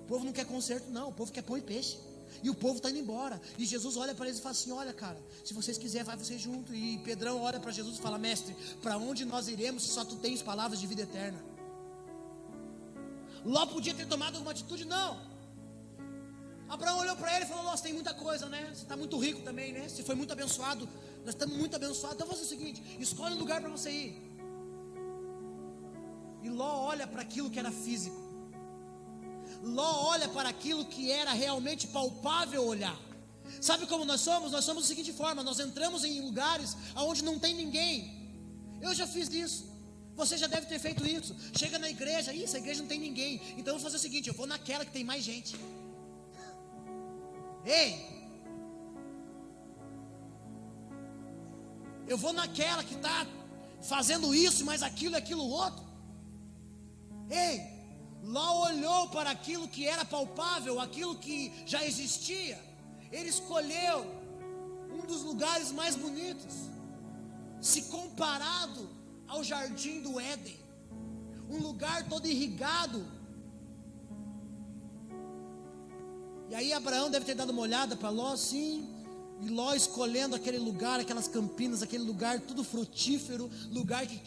O povo não quer conserto não, o povo quer pão e peixe. E o povo está indo embora. E Jesus olha para eles e fala assim: olha, cara, se vocês quiserem, vai vocês junto. E Pedrão olha para Jesus e fala: mestre, para onde nós iremos se só tu tens palavras de vida eterna? Ló podia ter tomado alguma atitude? Não. Abraão olhou para ele e falou: nossa, tem muita coisa, né? Você está muito rico também, né? Você foi muito abençoado. Nós estamos muito abençoados. Então faça o seguinte, escolhe um lugar para você ir. E Ló olha para aquilo que era físico. Ló olha para aquilo que era realmente palpável olhar. Sabe como nós somos? Nós somos da seguinte forma: nós entramos em lugares onde não tem ninguém. Eu já fiz isso. Você já deve ter feito isso. Chega na igreja, essa igreja não tem ninguém. Então eu vou fazer o seguinte, eu vou naquela que tem mais gente. Ei, eu vou naquela que está fazendo isso, mas aquilo e aquilo outro. Ei, Ló olhou para aquilo que era palpável, aquilo que já existia. Ele escolheu um dos lugares mais bonitos, se comparado ao jardim do Éden, um lugar todo irrigado. E aí Abraão deve ter dado uma olhada para Ló assim, e Ló escolhendo aquele lugar, aquelas campinas, aquele lugar tudo frutífero, lugar que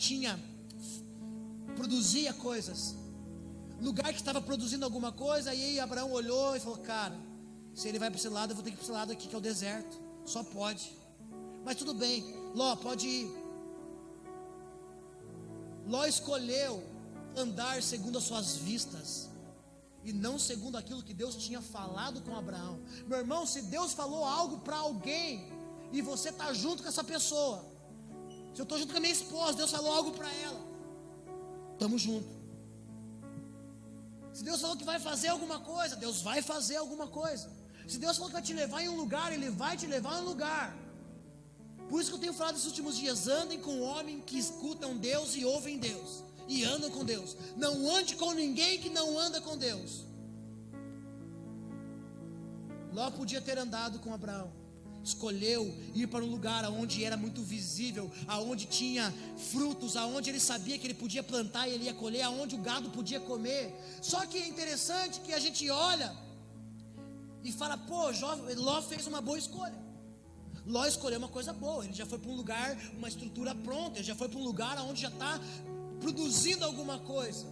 produzia coisas. lugar que estava produzindo alguma coisa. E aí Abraão olhou e falou: cara, se ele vai para esse lado, eu vou ter que ir para esse lado aqui, que é o deserto. Só pode. Mas tudo bem, Ló, pode ir. Ló escolheu andar segundo as suas vistas e não segundo aquilo que Deus tinha falado com Abraão. Meu irmão, se Deus falou algo para alguém e você está junto com essa pessoa, se eu estou junto com a minha esposa, Deus falou algo para ela, estamos juntos. Se Deus falou que vai fazer alguma coisa, Deus vai fazer alguma coisa. Se Deus falou que vai te levar em um lugar, Ele vai te levar em um lugar. Por isso que eu tenho falado nesses últimos dias: andem com homens que escutam Deus e ouvem Deus, e andam com Deus. Não ande com ninguém que não anda com Deus. Ló podia ter andado com Abraão, escolheu ir para um lugar onde era muito visível, aonde tinha frutos, aonde ele sabia que ele podia plantar e ele ia colher, aonde o gado podia comer. Só que é interessante que a gente olha e fala: pô, Ló fez uma boa escolha. Ló escolheu uma coisa boa, ele já foi para um lugar, uma estrutura pronta, ele já foi para um lugar onde já está produzindo alguma coisa.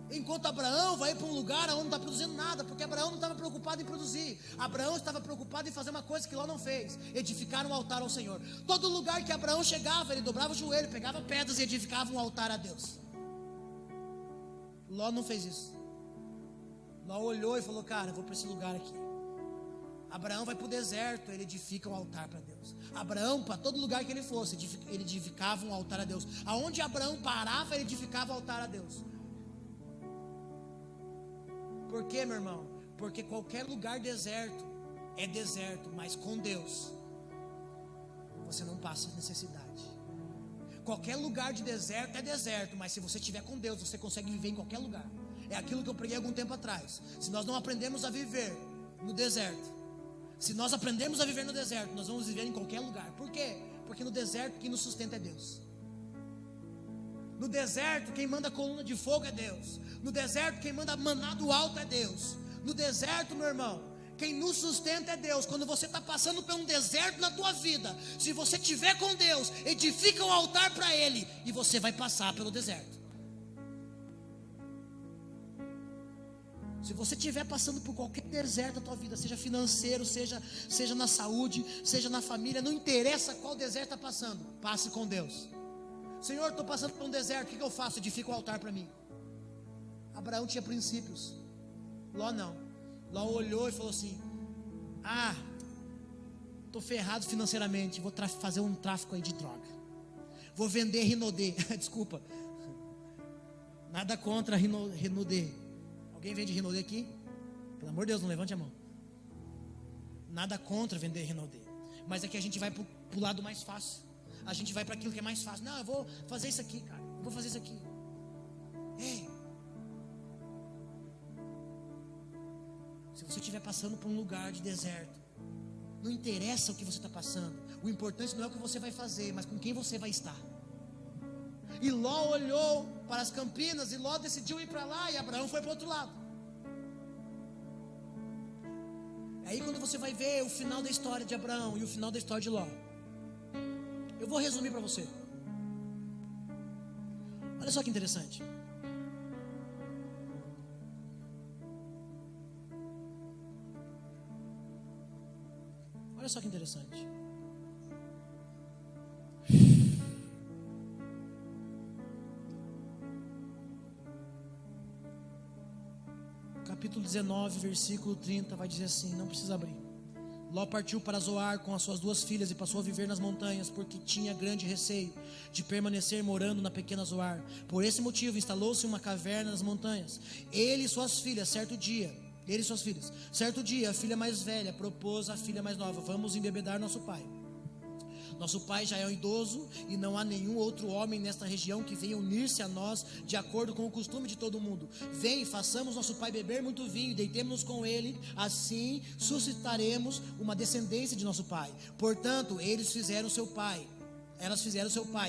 Enquanto Abraão vai para um lugar onde não está produzindo nada, porque Abraão não estava preocupado em produzir. Abraão estava preocupado em fazer uma coisa que Ló não fez: edificar um altar ao Senhor. Todo lugar que Abraão chegava, ele dobrava o joelho, pegava pedras e edificava um altar a Deus. Ló não fez isso. Ló olhou e falou: cara, eu vou para esse lugar aqui. Abraão vai para o deserto, ele edifica um altar para Deus. Abraão, para todo lugar que ele fosse, ele edificava um altar a Deus. Aonde Abraão parava, ele edificava um altar a Deus. Por quê, meu irmão? Porque qualquer lugar deserto é deserto, mas com Deus você não passa necessidade. Qualquer lugar de deserto é deserto, mas se você estiver com Deus, você consegue viver em qualquer lugar. É aquilo que eu preguei algum tempo atrás. Se nós não aprendemos a viver no deserto, se nós aprendemos a viver no deserto, nós vamos viver em qualquer lugar. Por quê? Porque no deserto quem nos sustenta é Deus. No deserto quem manda coluna de fogo é Deus. No deserto quem manda maná do alto é Deus. No deserto, meu irmão, quem nos sustenta é Deus. Quando você está passando por um deserto na tua vida, se você estiver com Deus, edifica um altar para Ele, e você vai passar pelo deserto. Se você estiver passando por qualquer deserto da tua vida, seja financeiro, seja na saúde, seja na família, não interessa qual deserto está passando, passe com Deus. Senhor, estou passando por um deserto, o que eu faço? Edifico um altar para mim. Abraão tinha princípios, Ló não. Ló olhou e falou assim: estou ferrado financeiramente, vou fazer um tráfico aí de droga, vou vender Rinodê. Desculpa, nada contra Rinodê. Alguém vende Rinodê aqui? Pelo amor de Deus, não levante a mão. Nada contra vender Rinodê, mas é que a gente vai para o lado mais fácil. A gente vai para aquilo que é mais fácil. Não, eu vou fazer isso aqui, cara, eu vou fazer isso aqui. Ei, se você estiver passando por um lugar de deserto, não interessa o que você está passando. O importante não é o que você vai fazer, mas com quem você vai estar. E Ló olhou para as campinas, e Ló decidiu ir para lá, e Abraão foi para o outro lado. Aí quando você vai ver o final da história de Abraão e o final da história de Ló, eu vou resumir para você. Olha só que interessante. Olha só que interessante. Capítulo 19, versículo 30 vai dizer assim, não precisa abrir. Ló partiu para Zoar com as suas 2 filhas e passou a viver nas montanhas, porque tinha grande receio de permanecer morando na pequena Zoar. Por esse motivo instalou-se uma caverna nas montanhas. Ele e suas filhas, certo dia, a filha mais velha propôs à filha mais nova: vamos embebedar nosso pai. Nosso pai já é um idoso e não há nenhum outro homem nesta região que venha unir-se a nós de acordo com o costume de todo mundo. Vem, façamos nosso pai beber muito vinho e deitemos-nos com ele, assim suscitaremos uma descendência de nosso pai. Portanto, elas fizeram seu pai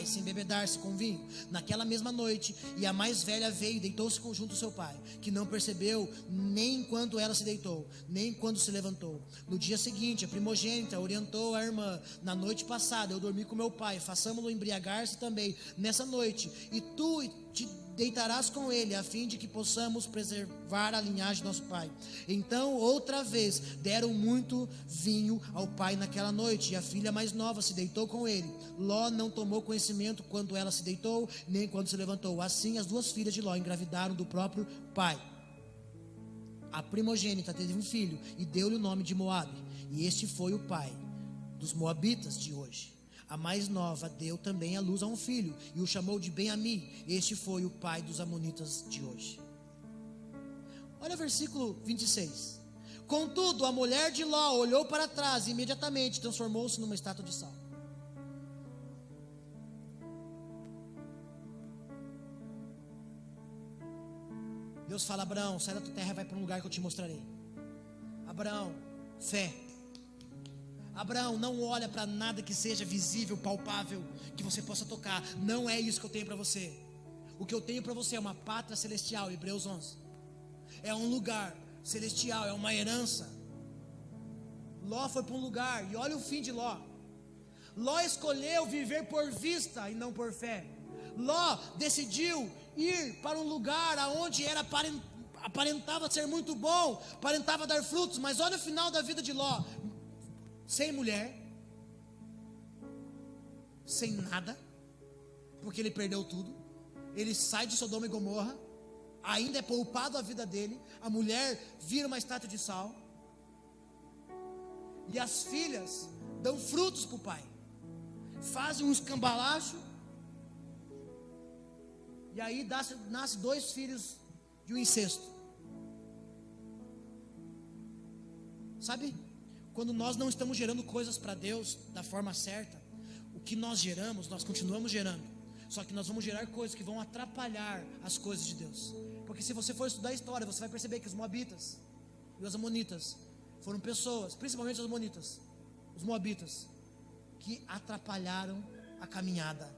se embebedar-se com vinho naquela mesma noite, e a mais velha veio e deitou-se junto ao seu pai, que não percebeu nem quando ela se deitou, nem quando se levantou. No dia seguinte, a primogênita orientou a irmã: na noite passada eu dormi com meu pai, façamo-lo embriagar-se também nessa noite, e tu te deitarás com ele, a fim de que possamos preservar a linhagem de nosso pai. Então outra vez deram muito vinho ao pai naquela noite, e a filha mais nova se deitou com ele. Ló não tomou conhecimento quando ela se deitou, nem quando se levantou. Assim as duas filhas de Ló engravidaram do próprio pai. A primogênita teve um filho e deu-lhe o nome de Moabe, e este foi o pai dos moabitas de hoje. A mais nova deu também à luz a um filho, e o chamou de Ben-Ami. Este foi o pai dos amonitas de hoje. Olha o versículo 26. Contudo, a mulher de Ló olhou para trás e imediatamente transformou-se numa estátua de sal. Deus fala: Abraão, sai da tua terra e vai para um lugar que eu te mostrarei. Abraão, fé. Abraão, não olha para nada que seja visível, palpável, que você possa tocar. Não é isso que eu tenho para você. O que eu tenho para você é uma pátria celestial, Hebreus 11. É um lugar celestial, é uma herança. Ló foi para um lugar, e olha o fim de Ló. Ló escolheu viver por vista e não por fé. Ló decidiu ir para um lugar onde aparentava ser muito bom, aparentava dar frutos, mas olha o final da vida de Ló. Sem mulher, sem nada, porque ele perdeu tudo. Ele sai de Sodoma e Gomorra, ainda é poupado a vida dele. A mulher vira uma estátua de sal, e as filhas dão frutos para o pai, fazem um escambalacho, e aí nasce 2 filhos de um incesto. Sabe? Quando nós não estamos gerando coisas para Deus da forma certa, o que nós geramos, nós continuamos gerando. Só que nós vamos gerar coisas que vão atrapalhar as coisas de Deus. Porque se você for estudar a história, você vai perceber que os moabitas e os amonitas foram pessoas, principalmente os amonitas, os moabitas, que atrapalharam a caminhada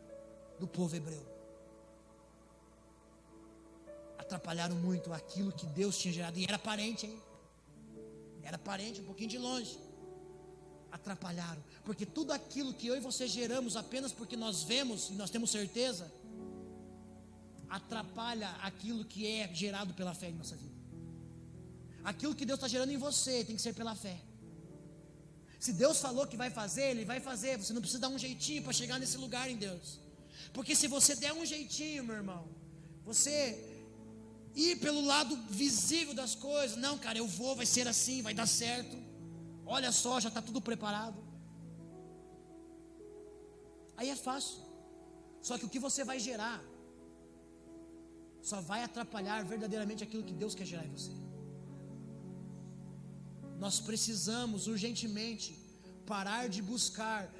do povo hebreu. Atrapalharam muito aquilo que Deus tinha gerado. E era parente, hein? Era parente, um pouquinho de longe. Atrapalharam, porque tudo aquilo que eu e você geramos apenas porque nós vemos e nós temos certeza, atrapalha aquilo que é gerado pela fé em nossa vida. Aquilo que Deus está gerando em você tem que ser pela fé. Se Deus falou que vai fazer, Ele vai fazer. Você não precisa dar um jeitinho para chegar nesse lugar em Deus, porque se você der um jeitinho, meu irmão, você ir pelo lado visível das coisas, não, cara, eu vou, vai ser assim, vai dar certo. Olha só, já está tudo preparado. Aí é fácil. Só que o que você vai gerar só vai atrapalhar verdadeiramente aquilo que Deus quer gerar em você. Nós precisamos urgentemente parar de buscar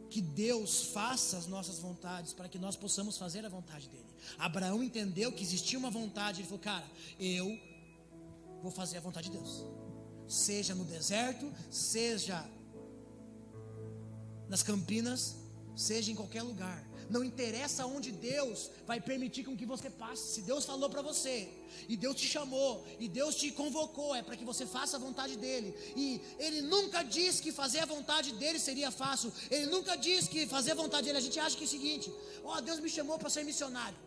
que Deus faça as nossas vontades, para que nós possamos fazer a vontade dele. Abraão entendeu que existia uma vontade. Ele falou: cara, eu vou fazer a vontade de Deus. Seja no deserto, seja nas Campinas, seja em qualquer lugar. Não interessa onde Deus vai permitir com que você passe. Se Deus falou para você, e Deus te chamou, e Deus te convocou, é para que você faça a vontade dele. E Ele nunca disse que fazer a vontade dele seria fácil. Ele nunca disse que fazer a vontade dele. A gente acha que é o seguinte: ó, Deus me chamou para ser missionário,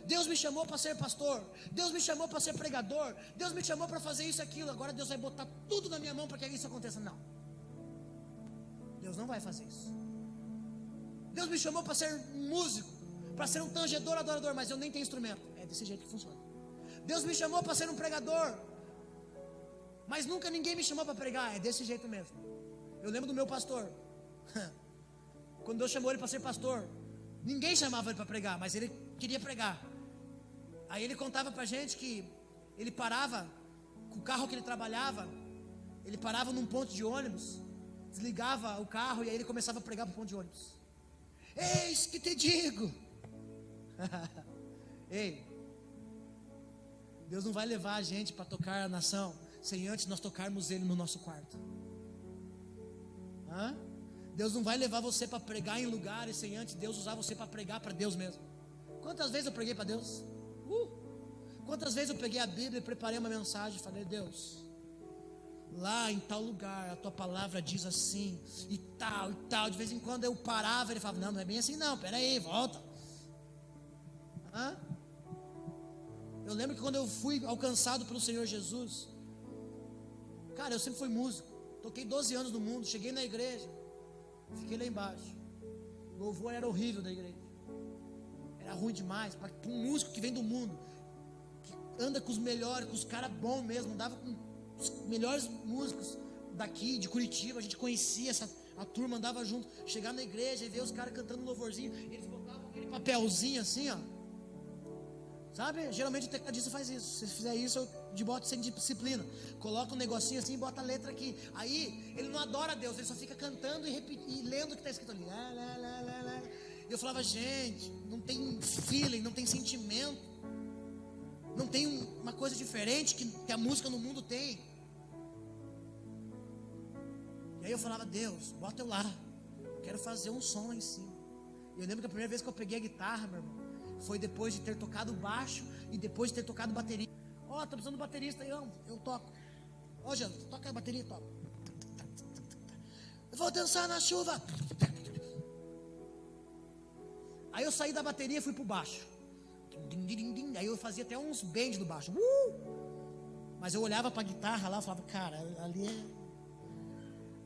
Deus me chamou para ser pastor, Deus me chamou para ser pregador, Deus me chamou para fazer isso e aquilo. Agora Deus vai botar tudo na minha mão para que isso aconteça. Não, Deus não vai fazer isso. Deus me chamou para ser músico, para ser um tangedor, adorador, mas eu nem tenho instrumento. É desse jeito que funciona. Deus me chamou para ser um pregador, mas nunca ninguém me chamou para pregar. É desse jeito mesmo. Eu lembro do meu pastor. Quando Deus chamou ele para ser pastor, ninguém chamava ele para pregar, mas ele queria pregar. Aí ele contava para a gente que ele parava com o carro que ele trabalhava, ele parava num ponto de ônibus, desligava o carro e aí ele começava a pregar para o ponto de ônibus. Eis que te digo. Ei, Deus não vai levar a gente para tocar a nação sem antes nós tocarmos Ele no nosso quarto. Deus não vai levar você para pregar em lugares sem antes Deus usar você para pregar para Deus mesmo. Quantas vezes eu preguei para Deus? Quantas vezes eu peguei a Bíblia e preparei uma mensagem e falei: Deus, lá em tal lugar a tua palavra diz assim e tal e tal. De vez em quando eu parava e ele falava: não, não é bem assim não, peraí, volta. Hã? Eu lembro que quando eu fui alcançado pelo Senhor Jesus, cara, eu sempre fui músico. Toquei 12 anos no mundo, cheguei na igreja, fiquei lá embaixo. O louvor era horrível da igreja. Era ruim demais. Para um músico que vem do mundo, que anda com os melhores, com os caras bons mesmo, andava com os melhores músicos daqui, de Curitiba, a gente conhecia a turma, andava junto. Chegar na igreja e ver os caras cantando um louvorzinho, eles botavam aquele papelzinho assim, ó. Sabe? Geralmente o tecladista faz isso. Se fizer isso, eu de boto sem disciplina. Coloca um negocinho assim e bota a letra aqui. Aí, ele não adora a Deus, ele só fica cantando e lendo o que está escrito ali. Lá, lá, lá, lá, lá. Eu falava, gente, não tem feeling, não tem sentimento. Não tem uma coisa diferente que a música no mundo tem. E aí eu falava, Deus, bota eu lá. Quero fazer um som em cima. E eu lembro que a primeira vez que eu peguei a guitarra, meu irmão, foi depois de ter tocado baixo e depois de ter tocado bateria. Ó, tô precisando de baterista aí, eu toco. Ó, Jana, toca a bateria e toca. Eu vou dançar na chuva. Aí eu saí da bateria e fui pro baixo. Aí eu fazia até uns bends do baixo. Mas eu olhava pra guitarra lá e falava, cara, ali é...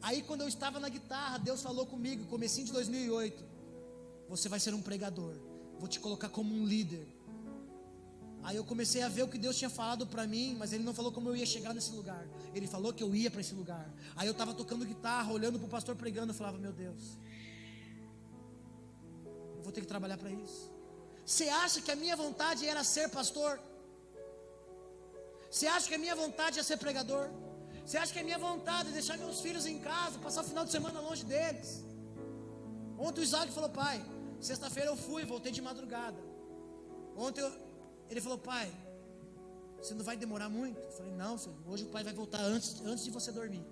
Aí quando eu estava na guitarra, Deus falou comigo, comecinho de 2008. Você vai ser um pregador. Vou te colocar como um líder. Aí eu comecei a ver o que Deus tinha falado para mim, mas Ele não falou como eu ia chegar nesse lugar. Ele falou que eu ia para esse lugar. Aí eu estava tocando guitarra, olhando para o pastor pregando, eu falava, meu Deus, eu vou ter que trabalhar para isso. Você acha que a minha vontade era ser pastor? Você acha que a minha vontade é ser pregador? Você acha que a minha vontade é deixar meus filhos em casa, passar o final de semana longe deles? Ontem o Isaac falou, pai, sexta-feira eu fui, voltei de madrugada. Ontem ele falou, pai, você não vai demorar muito? Eu falei, não, filho, hoje o pai vai voltar antes de você dormir.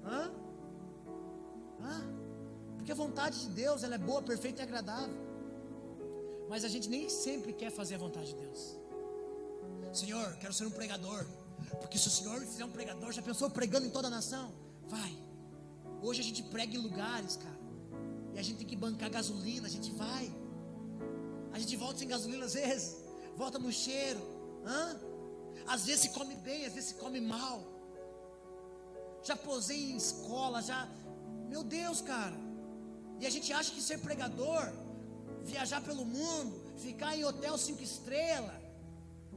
Hã? Porque a vontade de Deus, ela é boa, perfeita e agradável. Mas a gente nem sempre quer fazer a vontade de Deus. Senhor, quero ser um pregador. Porque se o Senhor fizer um pregador, já pensou pregando em toda a nação? Vai. Hoje a gente prega em lugares, cara, e a gente tem que bancar gasolina, a gente vai. A gente volta sem gasolina às vezes, volta no cheiro. Às vezes se come bem, às vezes se come mal. Já posei em escola, meu Deus, cara. E a gente acha que ser pregador, viajar pelo mundo, ficar em hotel 5 estrelas,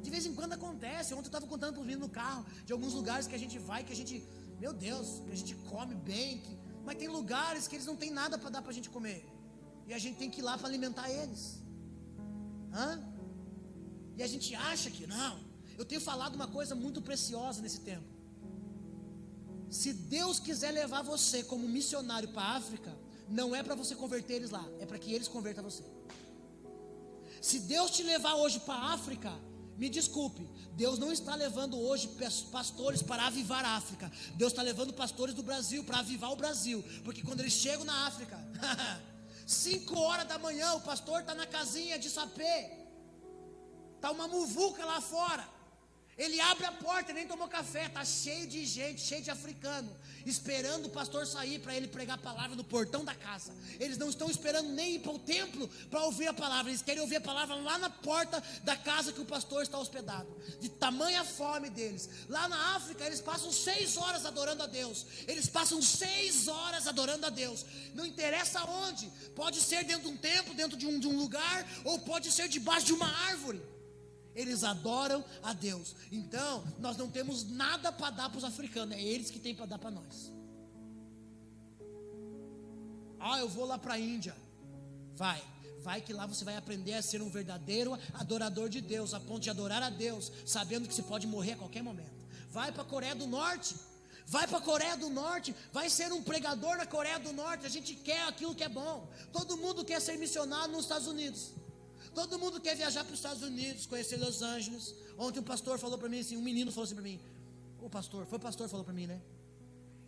de vez em quando acontece. Ontem eu estava contando para os meninos no carro de alguns lugares que a gente vai, que a gente, meu Deus, que a gente come bem, mas tem lugares que eles não tem nada para dar para a gente comer, e a gente tem que ir lá para alimentar eles. E a gente acha que não. Eu tenho falado uma coisa muito preciosa nesse tempo. Se Deus quiser levar você como missionário para a África, não é para você converter eles lá, é para que eles convertam você. Se Deus te levar hoje para a África, me desculpe, Deus não está levando hoje pastores para avivar a África. Deus está levando pastores do Brasil para avivar o Brasil. Porque quando eles chegam na África 5 horas da manhã, o pastor está na casinha de sapê, está uma muvuca lá fora. Ele abre a porta, nem tomou café, está cheio de gente, cheio de africano, esperando o pastor sair para ele pregar a palavra no portão da casa. Eles não estão esperando nem ir para o templo para ouvir a palavra, eles querem ouvir a palavra lá na porta da casa que o pastor está hospedado. De tamanha fome deles. Lá na África eles passam 6 horas adorando a Deus. Eles passam 6 horas adorando a Deus. Não interessa onde, pode ser dentro de um templo, dentro de um lugar, ou pode ser debaixo de uma árvore. Eles adoram a Deus. Então nós não temos nada para dar para os africanos, é eles que têm para dar para nós. Eu vou lá para a Índia. Vai que lá você vai aprender a ser um verdadeiro adorador de Deus, a ponto de adorar a Deus, sabendo que você pode morrer a qualquer momento. Vai para a Coreia do Norte. Vai para a Coreia do Norte, vai ser um pregador na Coreia do Norte. A gente quer aquilo que é bom. Todo mundo quer ser missionário nos Estados Unidos. Todo mundo quer viajar para os Estados Unidos, conhecer Los Angeles. Ontem um pastor falou para mim assim, um menino falou assim para mim, foi o pastor que falou para mim, né?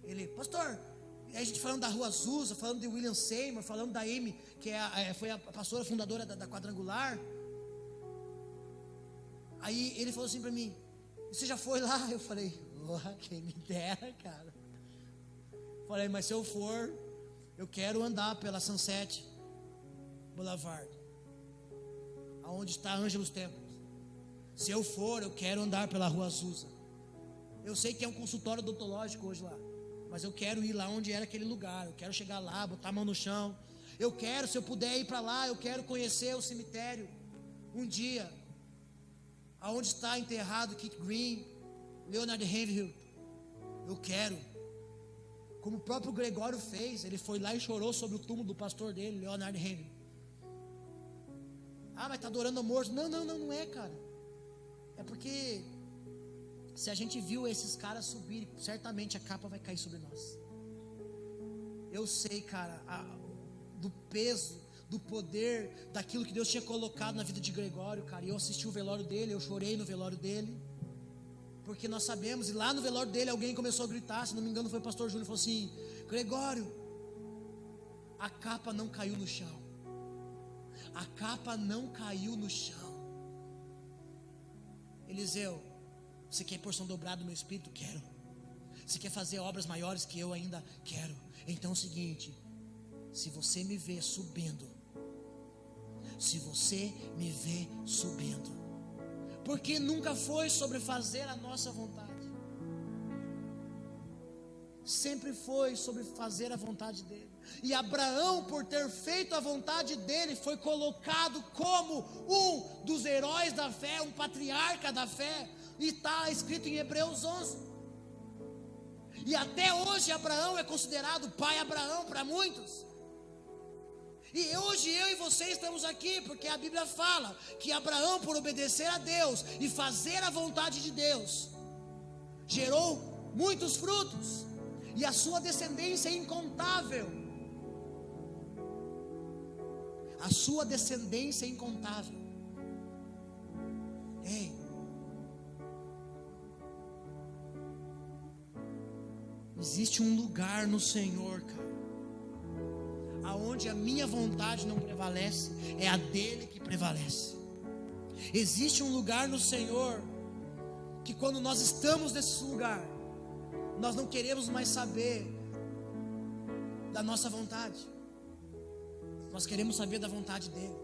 Ele, pastor, aí a gente falando da Rua Azusa, falando de William Seymour, falando da Amy, que foi a pastora fundadora da Quadrangular. Aí ele falou assim para mim, você já foi lá? Eu falei, quem me dera, cara. Falei, mas se eu for, eu quero andar pela Sunset Boulevard. aonde está Ângelos Templos. Se eu for, eu quero andar pela Rua Azusa. Eu sei que é um consultório odontológico hoje lá, mas eu quero ir lá onde era aquele lugar. Eu quero chegar lá, botar a mão no chão. Eu quero, se eu puder ir para lá, eu quero conhecer o cemitério um dia, aonde está enterrado Kit Green, Leonard Henry. Eu quero, como o próprio Gregório fez. Ele foi lá e chorou sobre o túmulo do pastor dele, Leonard Henry. Ah, mas está adorando morto. Não é, cara. É porque se a gente viu esses caras subirem, certamente a capa vai cair sobre nós. Eu sei, cara, do peso, do poder, daquilo que Deus tinha colocado na vida de Gregório, cara. E eu assisti o velório dele, eu chorei no velório dele, porque nós sabemos, e lá no velório dele alguém começou a gritar, se não me engano foi o pastor Júnior, falou assim: Gregório, a capa não caiu no chão. A capa não caiu no chão. Eliseu, você quer porção dobrada do meu espírito? Quero. Você quer fazer obras maiores que eu ainda? Quero. Então é o seguinte: se você me vê subindo, porque nunca foi sobre fazer a nossa vontade, sempre foi sobre fazer a vontade dele. E Abraão, por ter feito a vontade dele, foi colocado como um dos heróis da fé, um patriarca da fé, e está escrito em Hebreus 11. E até hoje Abraão é considerado pai Abraão para muitos. E hoje eu e você estamos aqui porque a Bíblia fala que Abraão, por obedecer a Deus e fazer a vontade de Deus, gerou muitos frutos, e a sua descendência é incontável. A sua descendência é incontável. Ei, existe um lugar no Senhor, cara, aonde a minha vontade não prevalece, é a dele que prevalece. Existe um lugar no Senhor que quando nós estamos nesse lugar, nós não queremos mais saber da nossa vontade, nós queremos saber da vontade dele.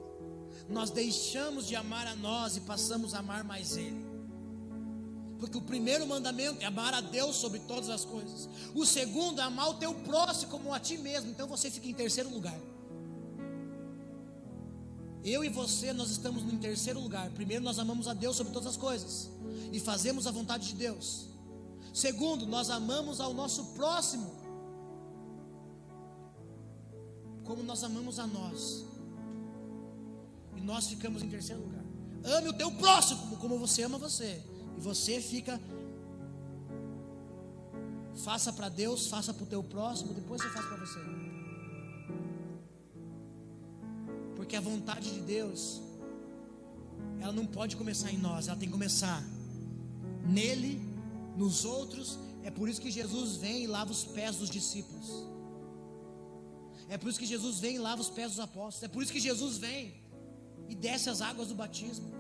Nós deixamos de amar a nós e passamos a amar mais ele. Porque o primeiro mandamento é amar a Deus sobre todas as coisas. O segundo é amar o teu próximo como a ti mesmo. Então você fica em terceiro lugar. Eu e você, nós estamos em terceiro lugar. Primeiro, nós amamos a Deus sobre todas as coisas e fazemos a vontade de Deus. Segundo, nós amamos ao nosso próximo como nós amamos a nós. E nós ficamos em terceiro lugar. Ame o teu próximo como você ama você. E você fica, faça para Deus, faça para o teu próximo, depois você faz para você. Porque a vontade de Deus, ela não pode começar em nós, ela tem que começar nele, nos outros. É por isso que Jesus vem e lava os pés dos discípulos. É por isso que Jesus vem e lava os pés dos apóstolos. É por isso que Jesus vem e desce as águas do batismo,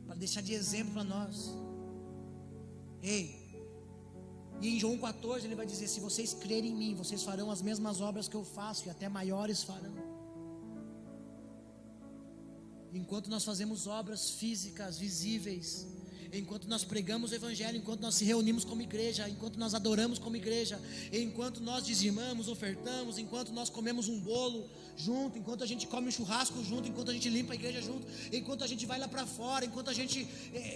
para deixar de exemplo para nós. Ei, e em João 14 ele vai dizer: se vocês crerem em mim, vocês farão as mesmas obras que eu faço, e até maiores farão. Enquanto nós fazemos obras físicas, visíveis, enquanto nós pregamos o evangelho, enquanto nós se reunimos como igreja, enquanto nós adoramos como igreja, enquanto nós dizimamos, ofertamos, enquanto nós comemos um bolo junto, enquanto a gente come um churrasco junto, enquanto a gente limpa a igreja junto, enquanto a gente vai lá para fora, enquanto a gente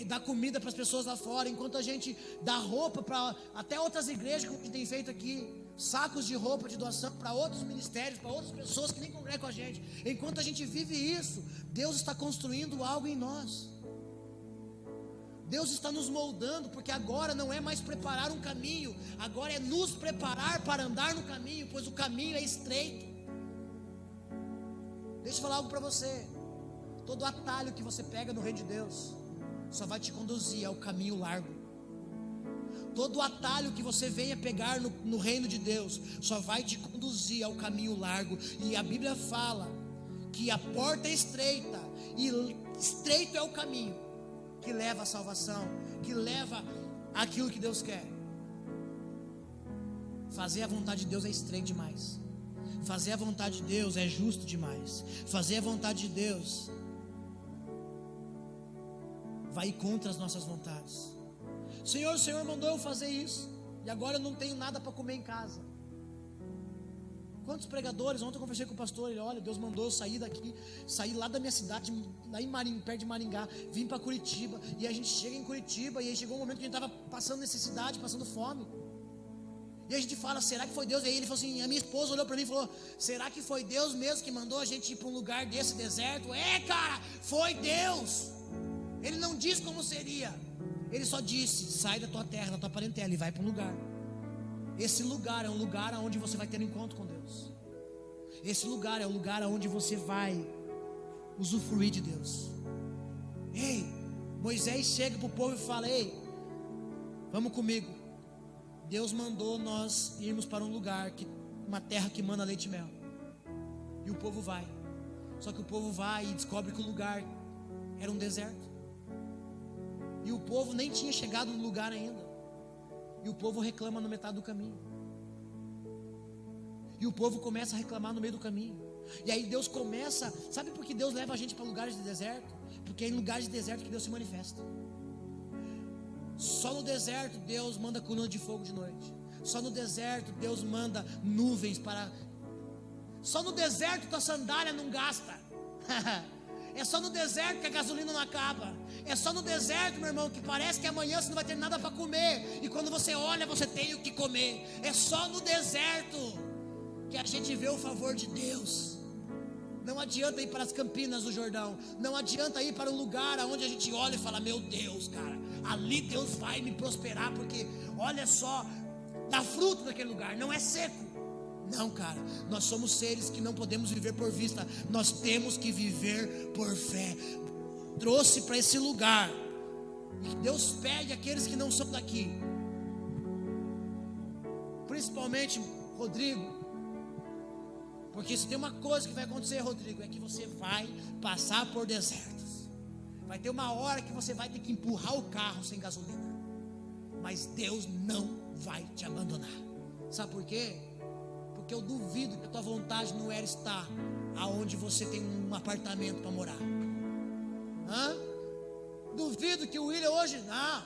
dá comida para as pessoas lá fora, enquanto a gente dá roupa para até outras igrejas, como a gente tem feito aqui, sacos de roupa de doação para outros ministérios, para outras pessoas que nem congregam com a gente. Enquanto a gente vive isso, Deus está construindo algo em nós. Deus está nos moldando, porque agora não é mais preparar um caminho, agora é nos preparar para andar no caminho, pois o caminho é estreito. Deixa eu falar algo para você: todo atalho que você pega no reino de Deus só vai te conduzir ao caminho largo. Todo atalho que você venha pegar no reino de Deus só vai te conduzir ao caminho largo. E a Bíblia fala que a porta é estreita, e estreito é o caminho que leva à salvação, que leva àquilo que Deus quer. Fazer a vontade de Deus é estreito demais. Fazer a vontade de Deus é justo demais. Fazer a vontade de Deus vai contra as nossas vontades. Senhor, o Senhor mandou eu fazer isso, e agora eu não tenho nada para comer em casa. Quantos pregadores, ontem eu conversei com o pastor, ele, olha, Deus mandou eu sair daqui, sair lá da minha cidade, lá em Maringá, perto de Maringá, vim para Curitiba, e a gente chega em Curitiba, e aí chegou um momento que a gente estava passando necessidade, passando fome, e a gente fala, será que foi Deus? E aí ele falou assim, a minha esposa olhou para mim e falou, será que foi Deus mesmo que mandou a gente ir para um lugar desse deserto? É, cara, foi Deus. Ele não disse como seria, ele só disse, sai da tua terra, da tua parentela e vai para um lugar. Esse lugar é um lugar onde você vai ter um encontro com Deus. Esse lugar é um lugar onde você vai usufruir de Deus. Ei, Moisés chega para o povo e fala, ei, vamos comigo. Deus mandou nós irmos para um lugar, uma terra que mana leite e mel. E o povo vai. Só que o povo vai e descobre que o lugar era um deserto. E o povo nem tinha chegado no lugar ainda. E o povo reclama na metade do caminho. E o povo começa a reclamar no meio do caminho. E aí Deus começa, sabe por que Deus leva a gente para lugares de deserto? Porque é em lugares de deserto que Deus se manifesta. Só no deserto Deus manda coluna de fogo de noite. Só no deserto Deus manda nuvens para... Só no deserto tua sandália não gasta. É só no deserto que a gasolina não acaba. É só no deserto, meu irmão, que parece que amanhã você não vai ter nada para comer, e quando você olha, você tem o que comer. É só no deserto que a gente vê o favor de Deus. Não adianta ir para as Campinas do Jordão. Não adianta ir para um lugar onde a gente olha e fala, meu Deus, cara, ali Deus vai me prosperar, porque olha só, dá fruto naquele lugar, não é seco. Não, cara, nós somos seres que não podemos viver por vista, nós temos que viver por fé. Trouxe para esse lugar, e Deus pede aqueles que não são daqui, principalmente Rodrigo, porque se tem uma coisa que vai acontecer, Rodrigo, é que você vai passar por desertos. Vai ter uma hora que você vai ter que empurrar o carro sem gasolina, mas Deus não vai te abandonar. Sabe por quê? Porque eu duvido que a tua vontade não era estar aonde você tem um apartamento para morar. Duvido que o William hoje não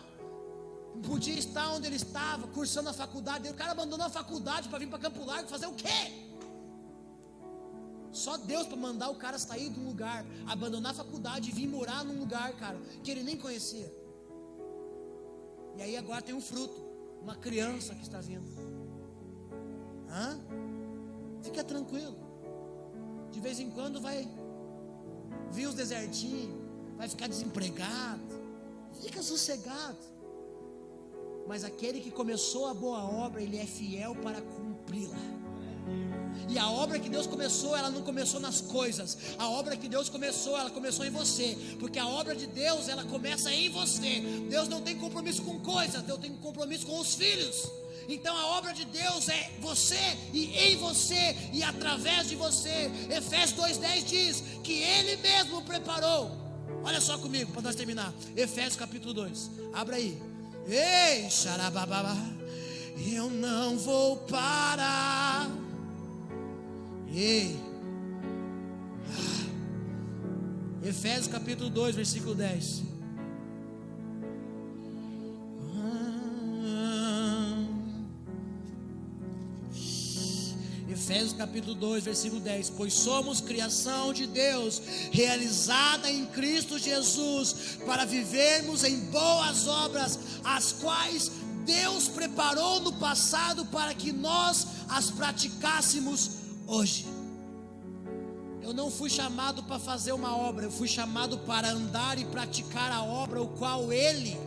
podia estar onde ele estava, cursando a faculdade. O cara abandonou a faculdade para vir para Campo Largo fazer o quê? Só Deus para mandar o cara sair de um lugar, abandonar a faculdade e vir morar num lugar, cara, que ele nem conhecia. E aí agora tem um fruto, uma criança que está vindo. Fica tranquilo. De vez em quando vai vir os desertinhos, vai ficar desempregado. Fica sossegado. Mas aquele que começou a boa obra, ele é fiel para cumpri-la. E a obra que Deus começou, ela não começou nas coisas. A obra que Deus começou, ela começou em você. Porque a obra de Deus, ela começa em você. Deus não tem compromisso com coisas, Deus tem compromisso com os filhos. Então a obra de Deus é você, e em você, e através de você. Efésios 2:10 diz que Ele mesmo preparou. Olha só comigo, para nós terminar. Efésios capítulo 2, abra aí. Ei, xarabababa, eu não vou parar. Ei, Efésios capítulo 2, versículo 10. Efésios capítulo 2, versículo 10. Pois somos criação de Deus, realizada em Cristo Jesus, para vivermos em boas obras, as quais Deus preparou no passado para que nós as praticássemos hoje. Eu não fui chamado para fazer uma obra, eu fui chamado para andar e praticar a obra o qual Ele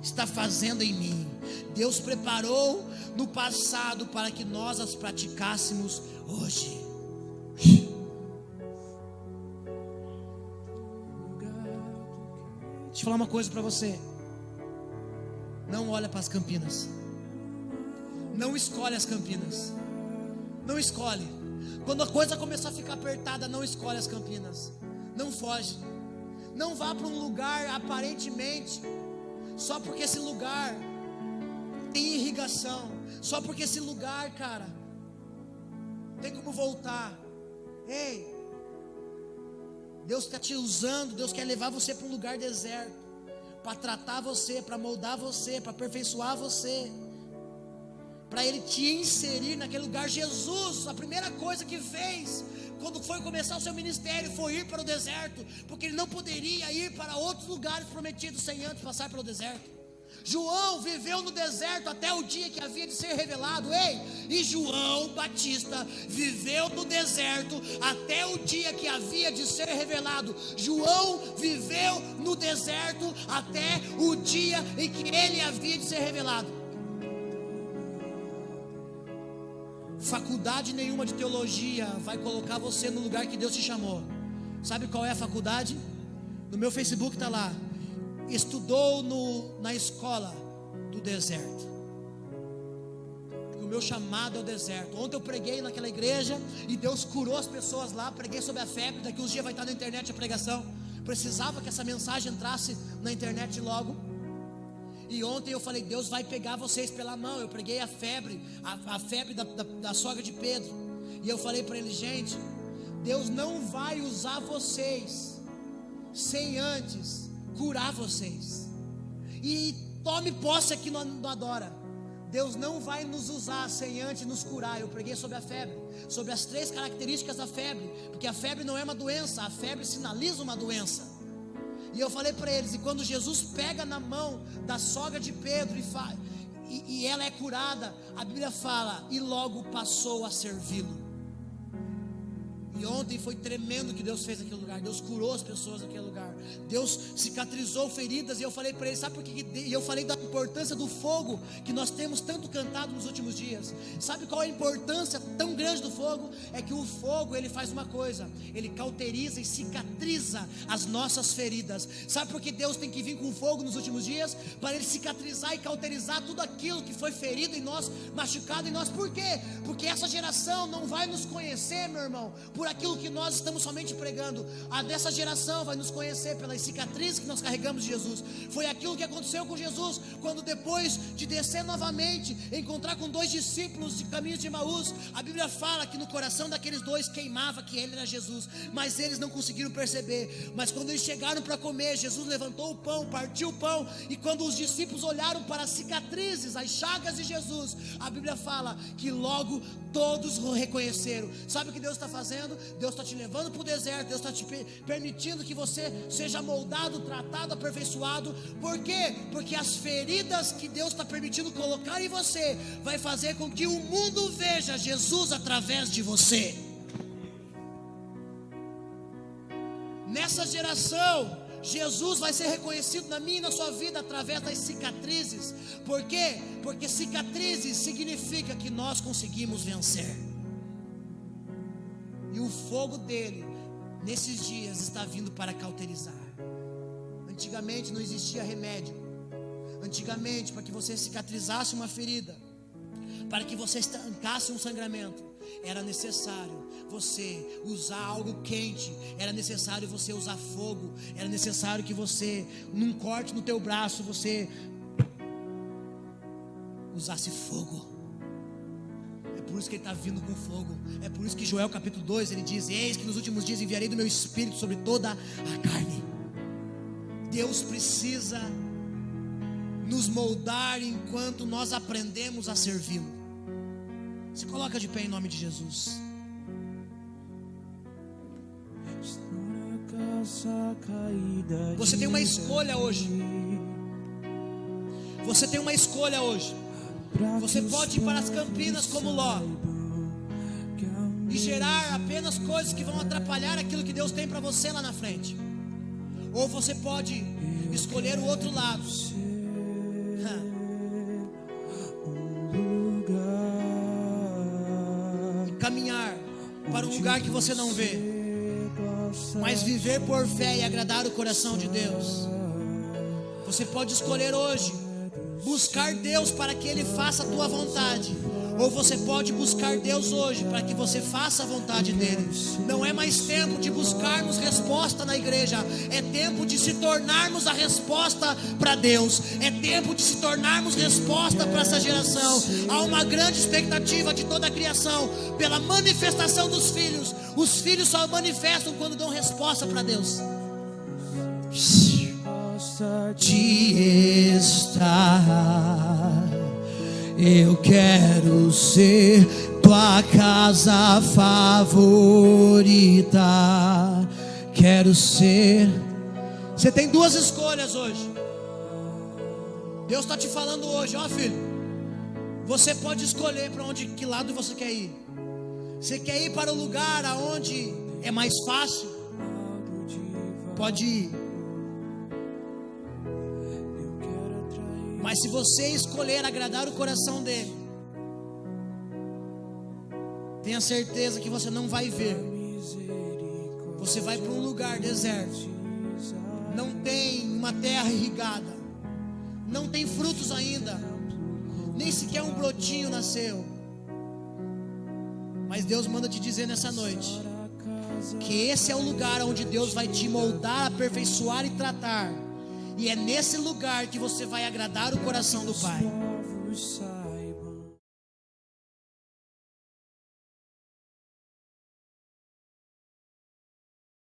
está fazendo em mim. Deus preparou no passado para que nós as praticássemos hoje. Deixa eu falar uma coisa para você. Não olha para as Campinas. Não escolhe as Campinas. Não escolhe. Quando a coisa começar a ficar apertada, não escolhe as Campinas. Não foge. Não vá para um lugar aparentemente só porque esse lugar tem irrigação, só porque esse lugar, cara, tem como voltar. Ei, Deus está te usando, Deus quer levar você para um lugar deserto, para tratar você, para moldar você, para aperfeiçoar você, para Ele te inserir naquele lugar. Jesus, a primeira coisa que fez quando foi começar o seu ministério foi ir para o deserto, porque Ele não poderia ir para outros lugares prometidos sem antes passar pelo deserto. João viveu no deserto até o dia que havia de ser revelado. E João Batista viveu no deserto até o dia que havia de ser revelado. João viveu no deserto até o dia em que ele havia de ser revelado. Faculdade nenhuma de teologia vai colocar você no lugar que Deus te chamou. Sabe qual é a faculdade? No meu Facebook está lá: estudou na escola do deserto. O meu chamado é o deserto. Ontem eu preguei naquela igreja e Deus curou as pessoas lá. Preguei sobre a febre. Daqui uns dias vai estar na internet a pregação. Precisava que essa mensagem entrasse na internet logo. E ontem eu falei: Deus vai pegar vocês pela mão. Eu preguei a febre da sogra de Pedro. E eu falei para ele: gente, Deus não vai usar vocês sem antes curar vocês. E tome posse aqui no Adora. Deus não vai nos usar sem antes nos curar. Eu preguei sobre a febre, sobre as 3 características da febre, porque a febre não é uma doença, a febre sinaliza uma doença. E eu falei para eles: e quando Jesus pega na mão da sogra de Pedro e ela é curada, a Bíblia fala: e logo passou a servi-lo. E ontem foi tremendo o que Deus fez naquele lugar. Deus curou as pessoas naquele lugar. Deus cicatrizou feridas. E eu falei para ele: sabe por que? E eu falei da importância do fogo que nós temos tanto cantado nos últimos dias. Sabe qual é a importância tão grande do fogo? É que o fogo, ele faz uma coisa: ele cauteriza e cicatriza as nossas feridas. Sabe por que Deus tem que vir com fogo nos últimos dias? Para Ele cicatrizar e cauterizar tudo aquilo que foi ferido em nós, machucado em nós. Por quê? Porque essa geração não vai nos conhecer, meu irmão, por aquilo que nós estamos somente pregando. A dessa geração vai nos conhecer pelas cicatrizes que nós carregamos de Jesus. Foi aquilo que aconteceu com Jesus, quando depois de descer novamente, encontrar com 2 discípulos de caminho de Emaús, a Bíblia fala que no coração daqueles 2 queimava que ele era Jesus, mas eles não conseguiram perceber. Mas quando eles chegaram para comer, Jesus levantou o pão, partiu o pão, e quando os discípulos olharam para as cicatrizes, as chagas de Jesus, a Bíblia fala que logo todos o reconheceram. Sabe o que Deus está fazendo? Deus está te levando para o deserto. Deus está te permitindo que você seja moldado, tratado, aperfeiçoado. Por quê? Porque as feridas que Deus está permitindo colocar em você vai fazer com que o mundo veja Jesus através de você. Nessa geração, Jesus vai ser reconhecido na minha e na sua vida através das cicatrizes. Por quê? Porque cicatrizes significa que nós conseguimos vencer. E o fogo dele, nesses dias, está vindo para cauterizar. Antigamente não existia remédio. Antigamente, para que você cicatrizasse uma ferida, para que você estancasse um sangramento, era necessário você usar algo quente, era necessário você usar fogo, era necessário que você, num corte no teu braço, você usasse fogo. É por isso que ele está vindo com fogo. É por isso que Joel capítulo 2 ele diz: eis que nos últimos dias enviarei do meu espírito sobre toda a carne. Deus precisa nos moldar enquanto nós aprendemos a servi-lo. Se coloca de pé em nome de Jesus. Você tem uma escolha hoje. Você tem uma escolha hoje. Você pode ir para as Campinas como Ló e gerar apenas coisas que vão atrapalhar aquilo que Deus tem para você lá na frente. Ou você pode escolher o outro lado, caminhar para um lugar que você não vê, mas viver por fé e agradar o coração de Deus. Você pode escolher hoje buscar Deus para que Ele faça a tua vontade, Ou você pode buscar Deus hoje para que você faça a vontade dele. Não é mais tempo de buscarmos resposta na igreja, é tempo de se tornarmos a resposta para Deus. É tempo de se tornarmos resposta para essa geração. Há uma grande expectativa de toda a criação pela manifestação dos filhos. Os filhos só manifestam quando dão resposta para Deus. De estar, eu quero ser tua casa favorita. Quero ser. Você tem duas escolhas hoje. Deus está te falando hoje, ó filho. Você pode escolher para onde, que lado você quer ir. Você quer ir para o lugar aonde é mais fácil? Pode ir. Mas se você escolher agradar o coração dele, tenha certeza que você não vai ver. Você vai para um lugar deserto. Não tem uma terra irrigada. Não tem frutos ainda. Nem sequer um brotinho nasceu. Mas Deus manda te dizer nessa noite que esse é o lugar onde Deus vai te moldar, aperfeiçoar e tratar. E é nesse lugar que você vai agradar o coração do Pai.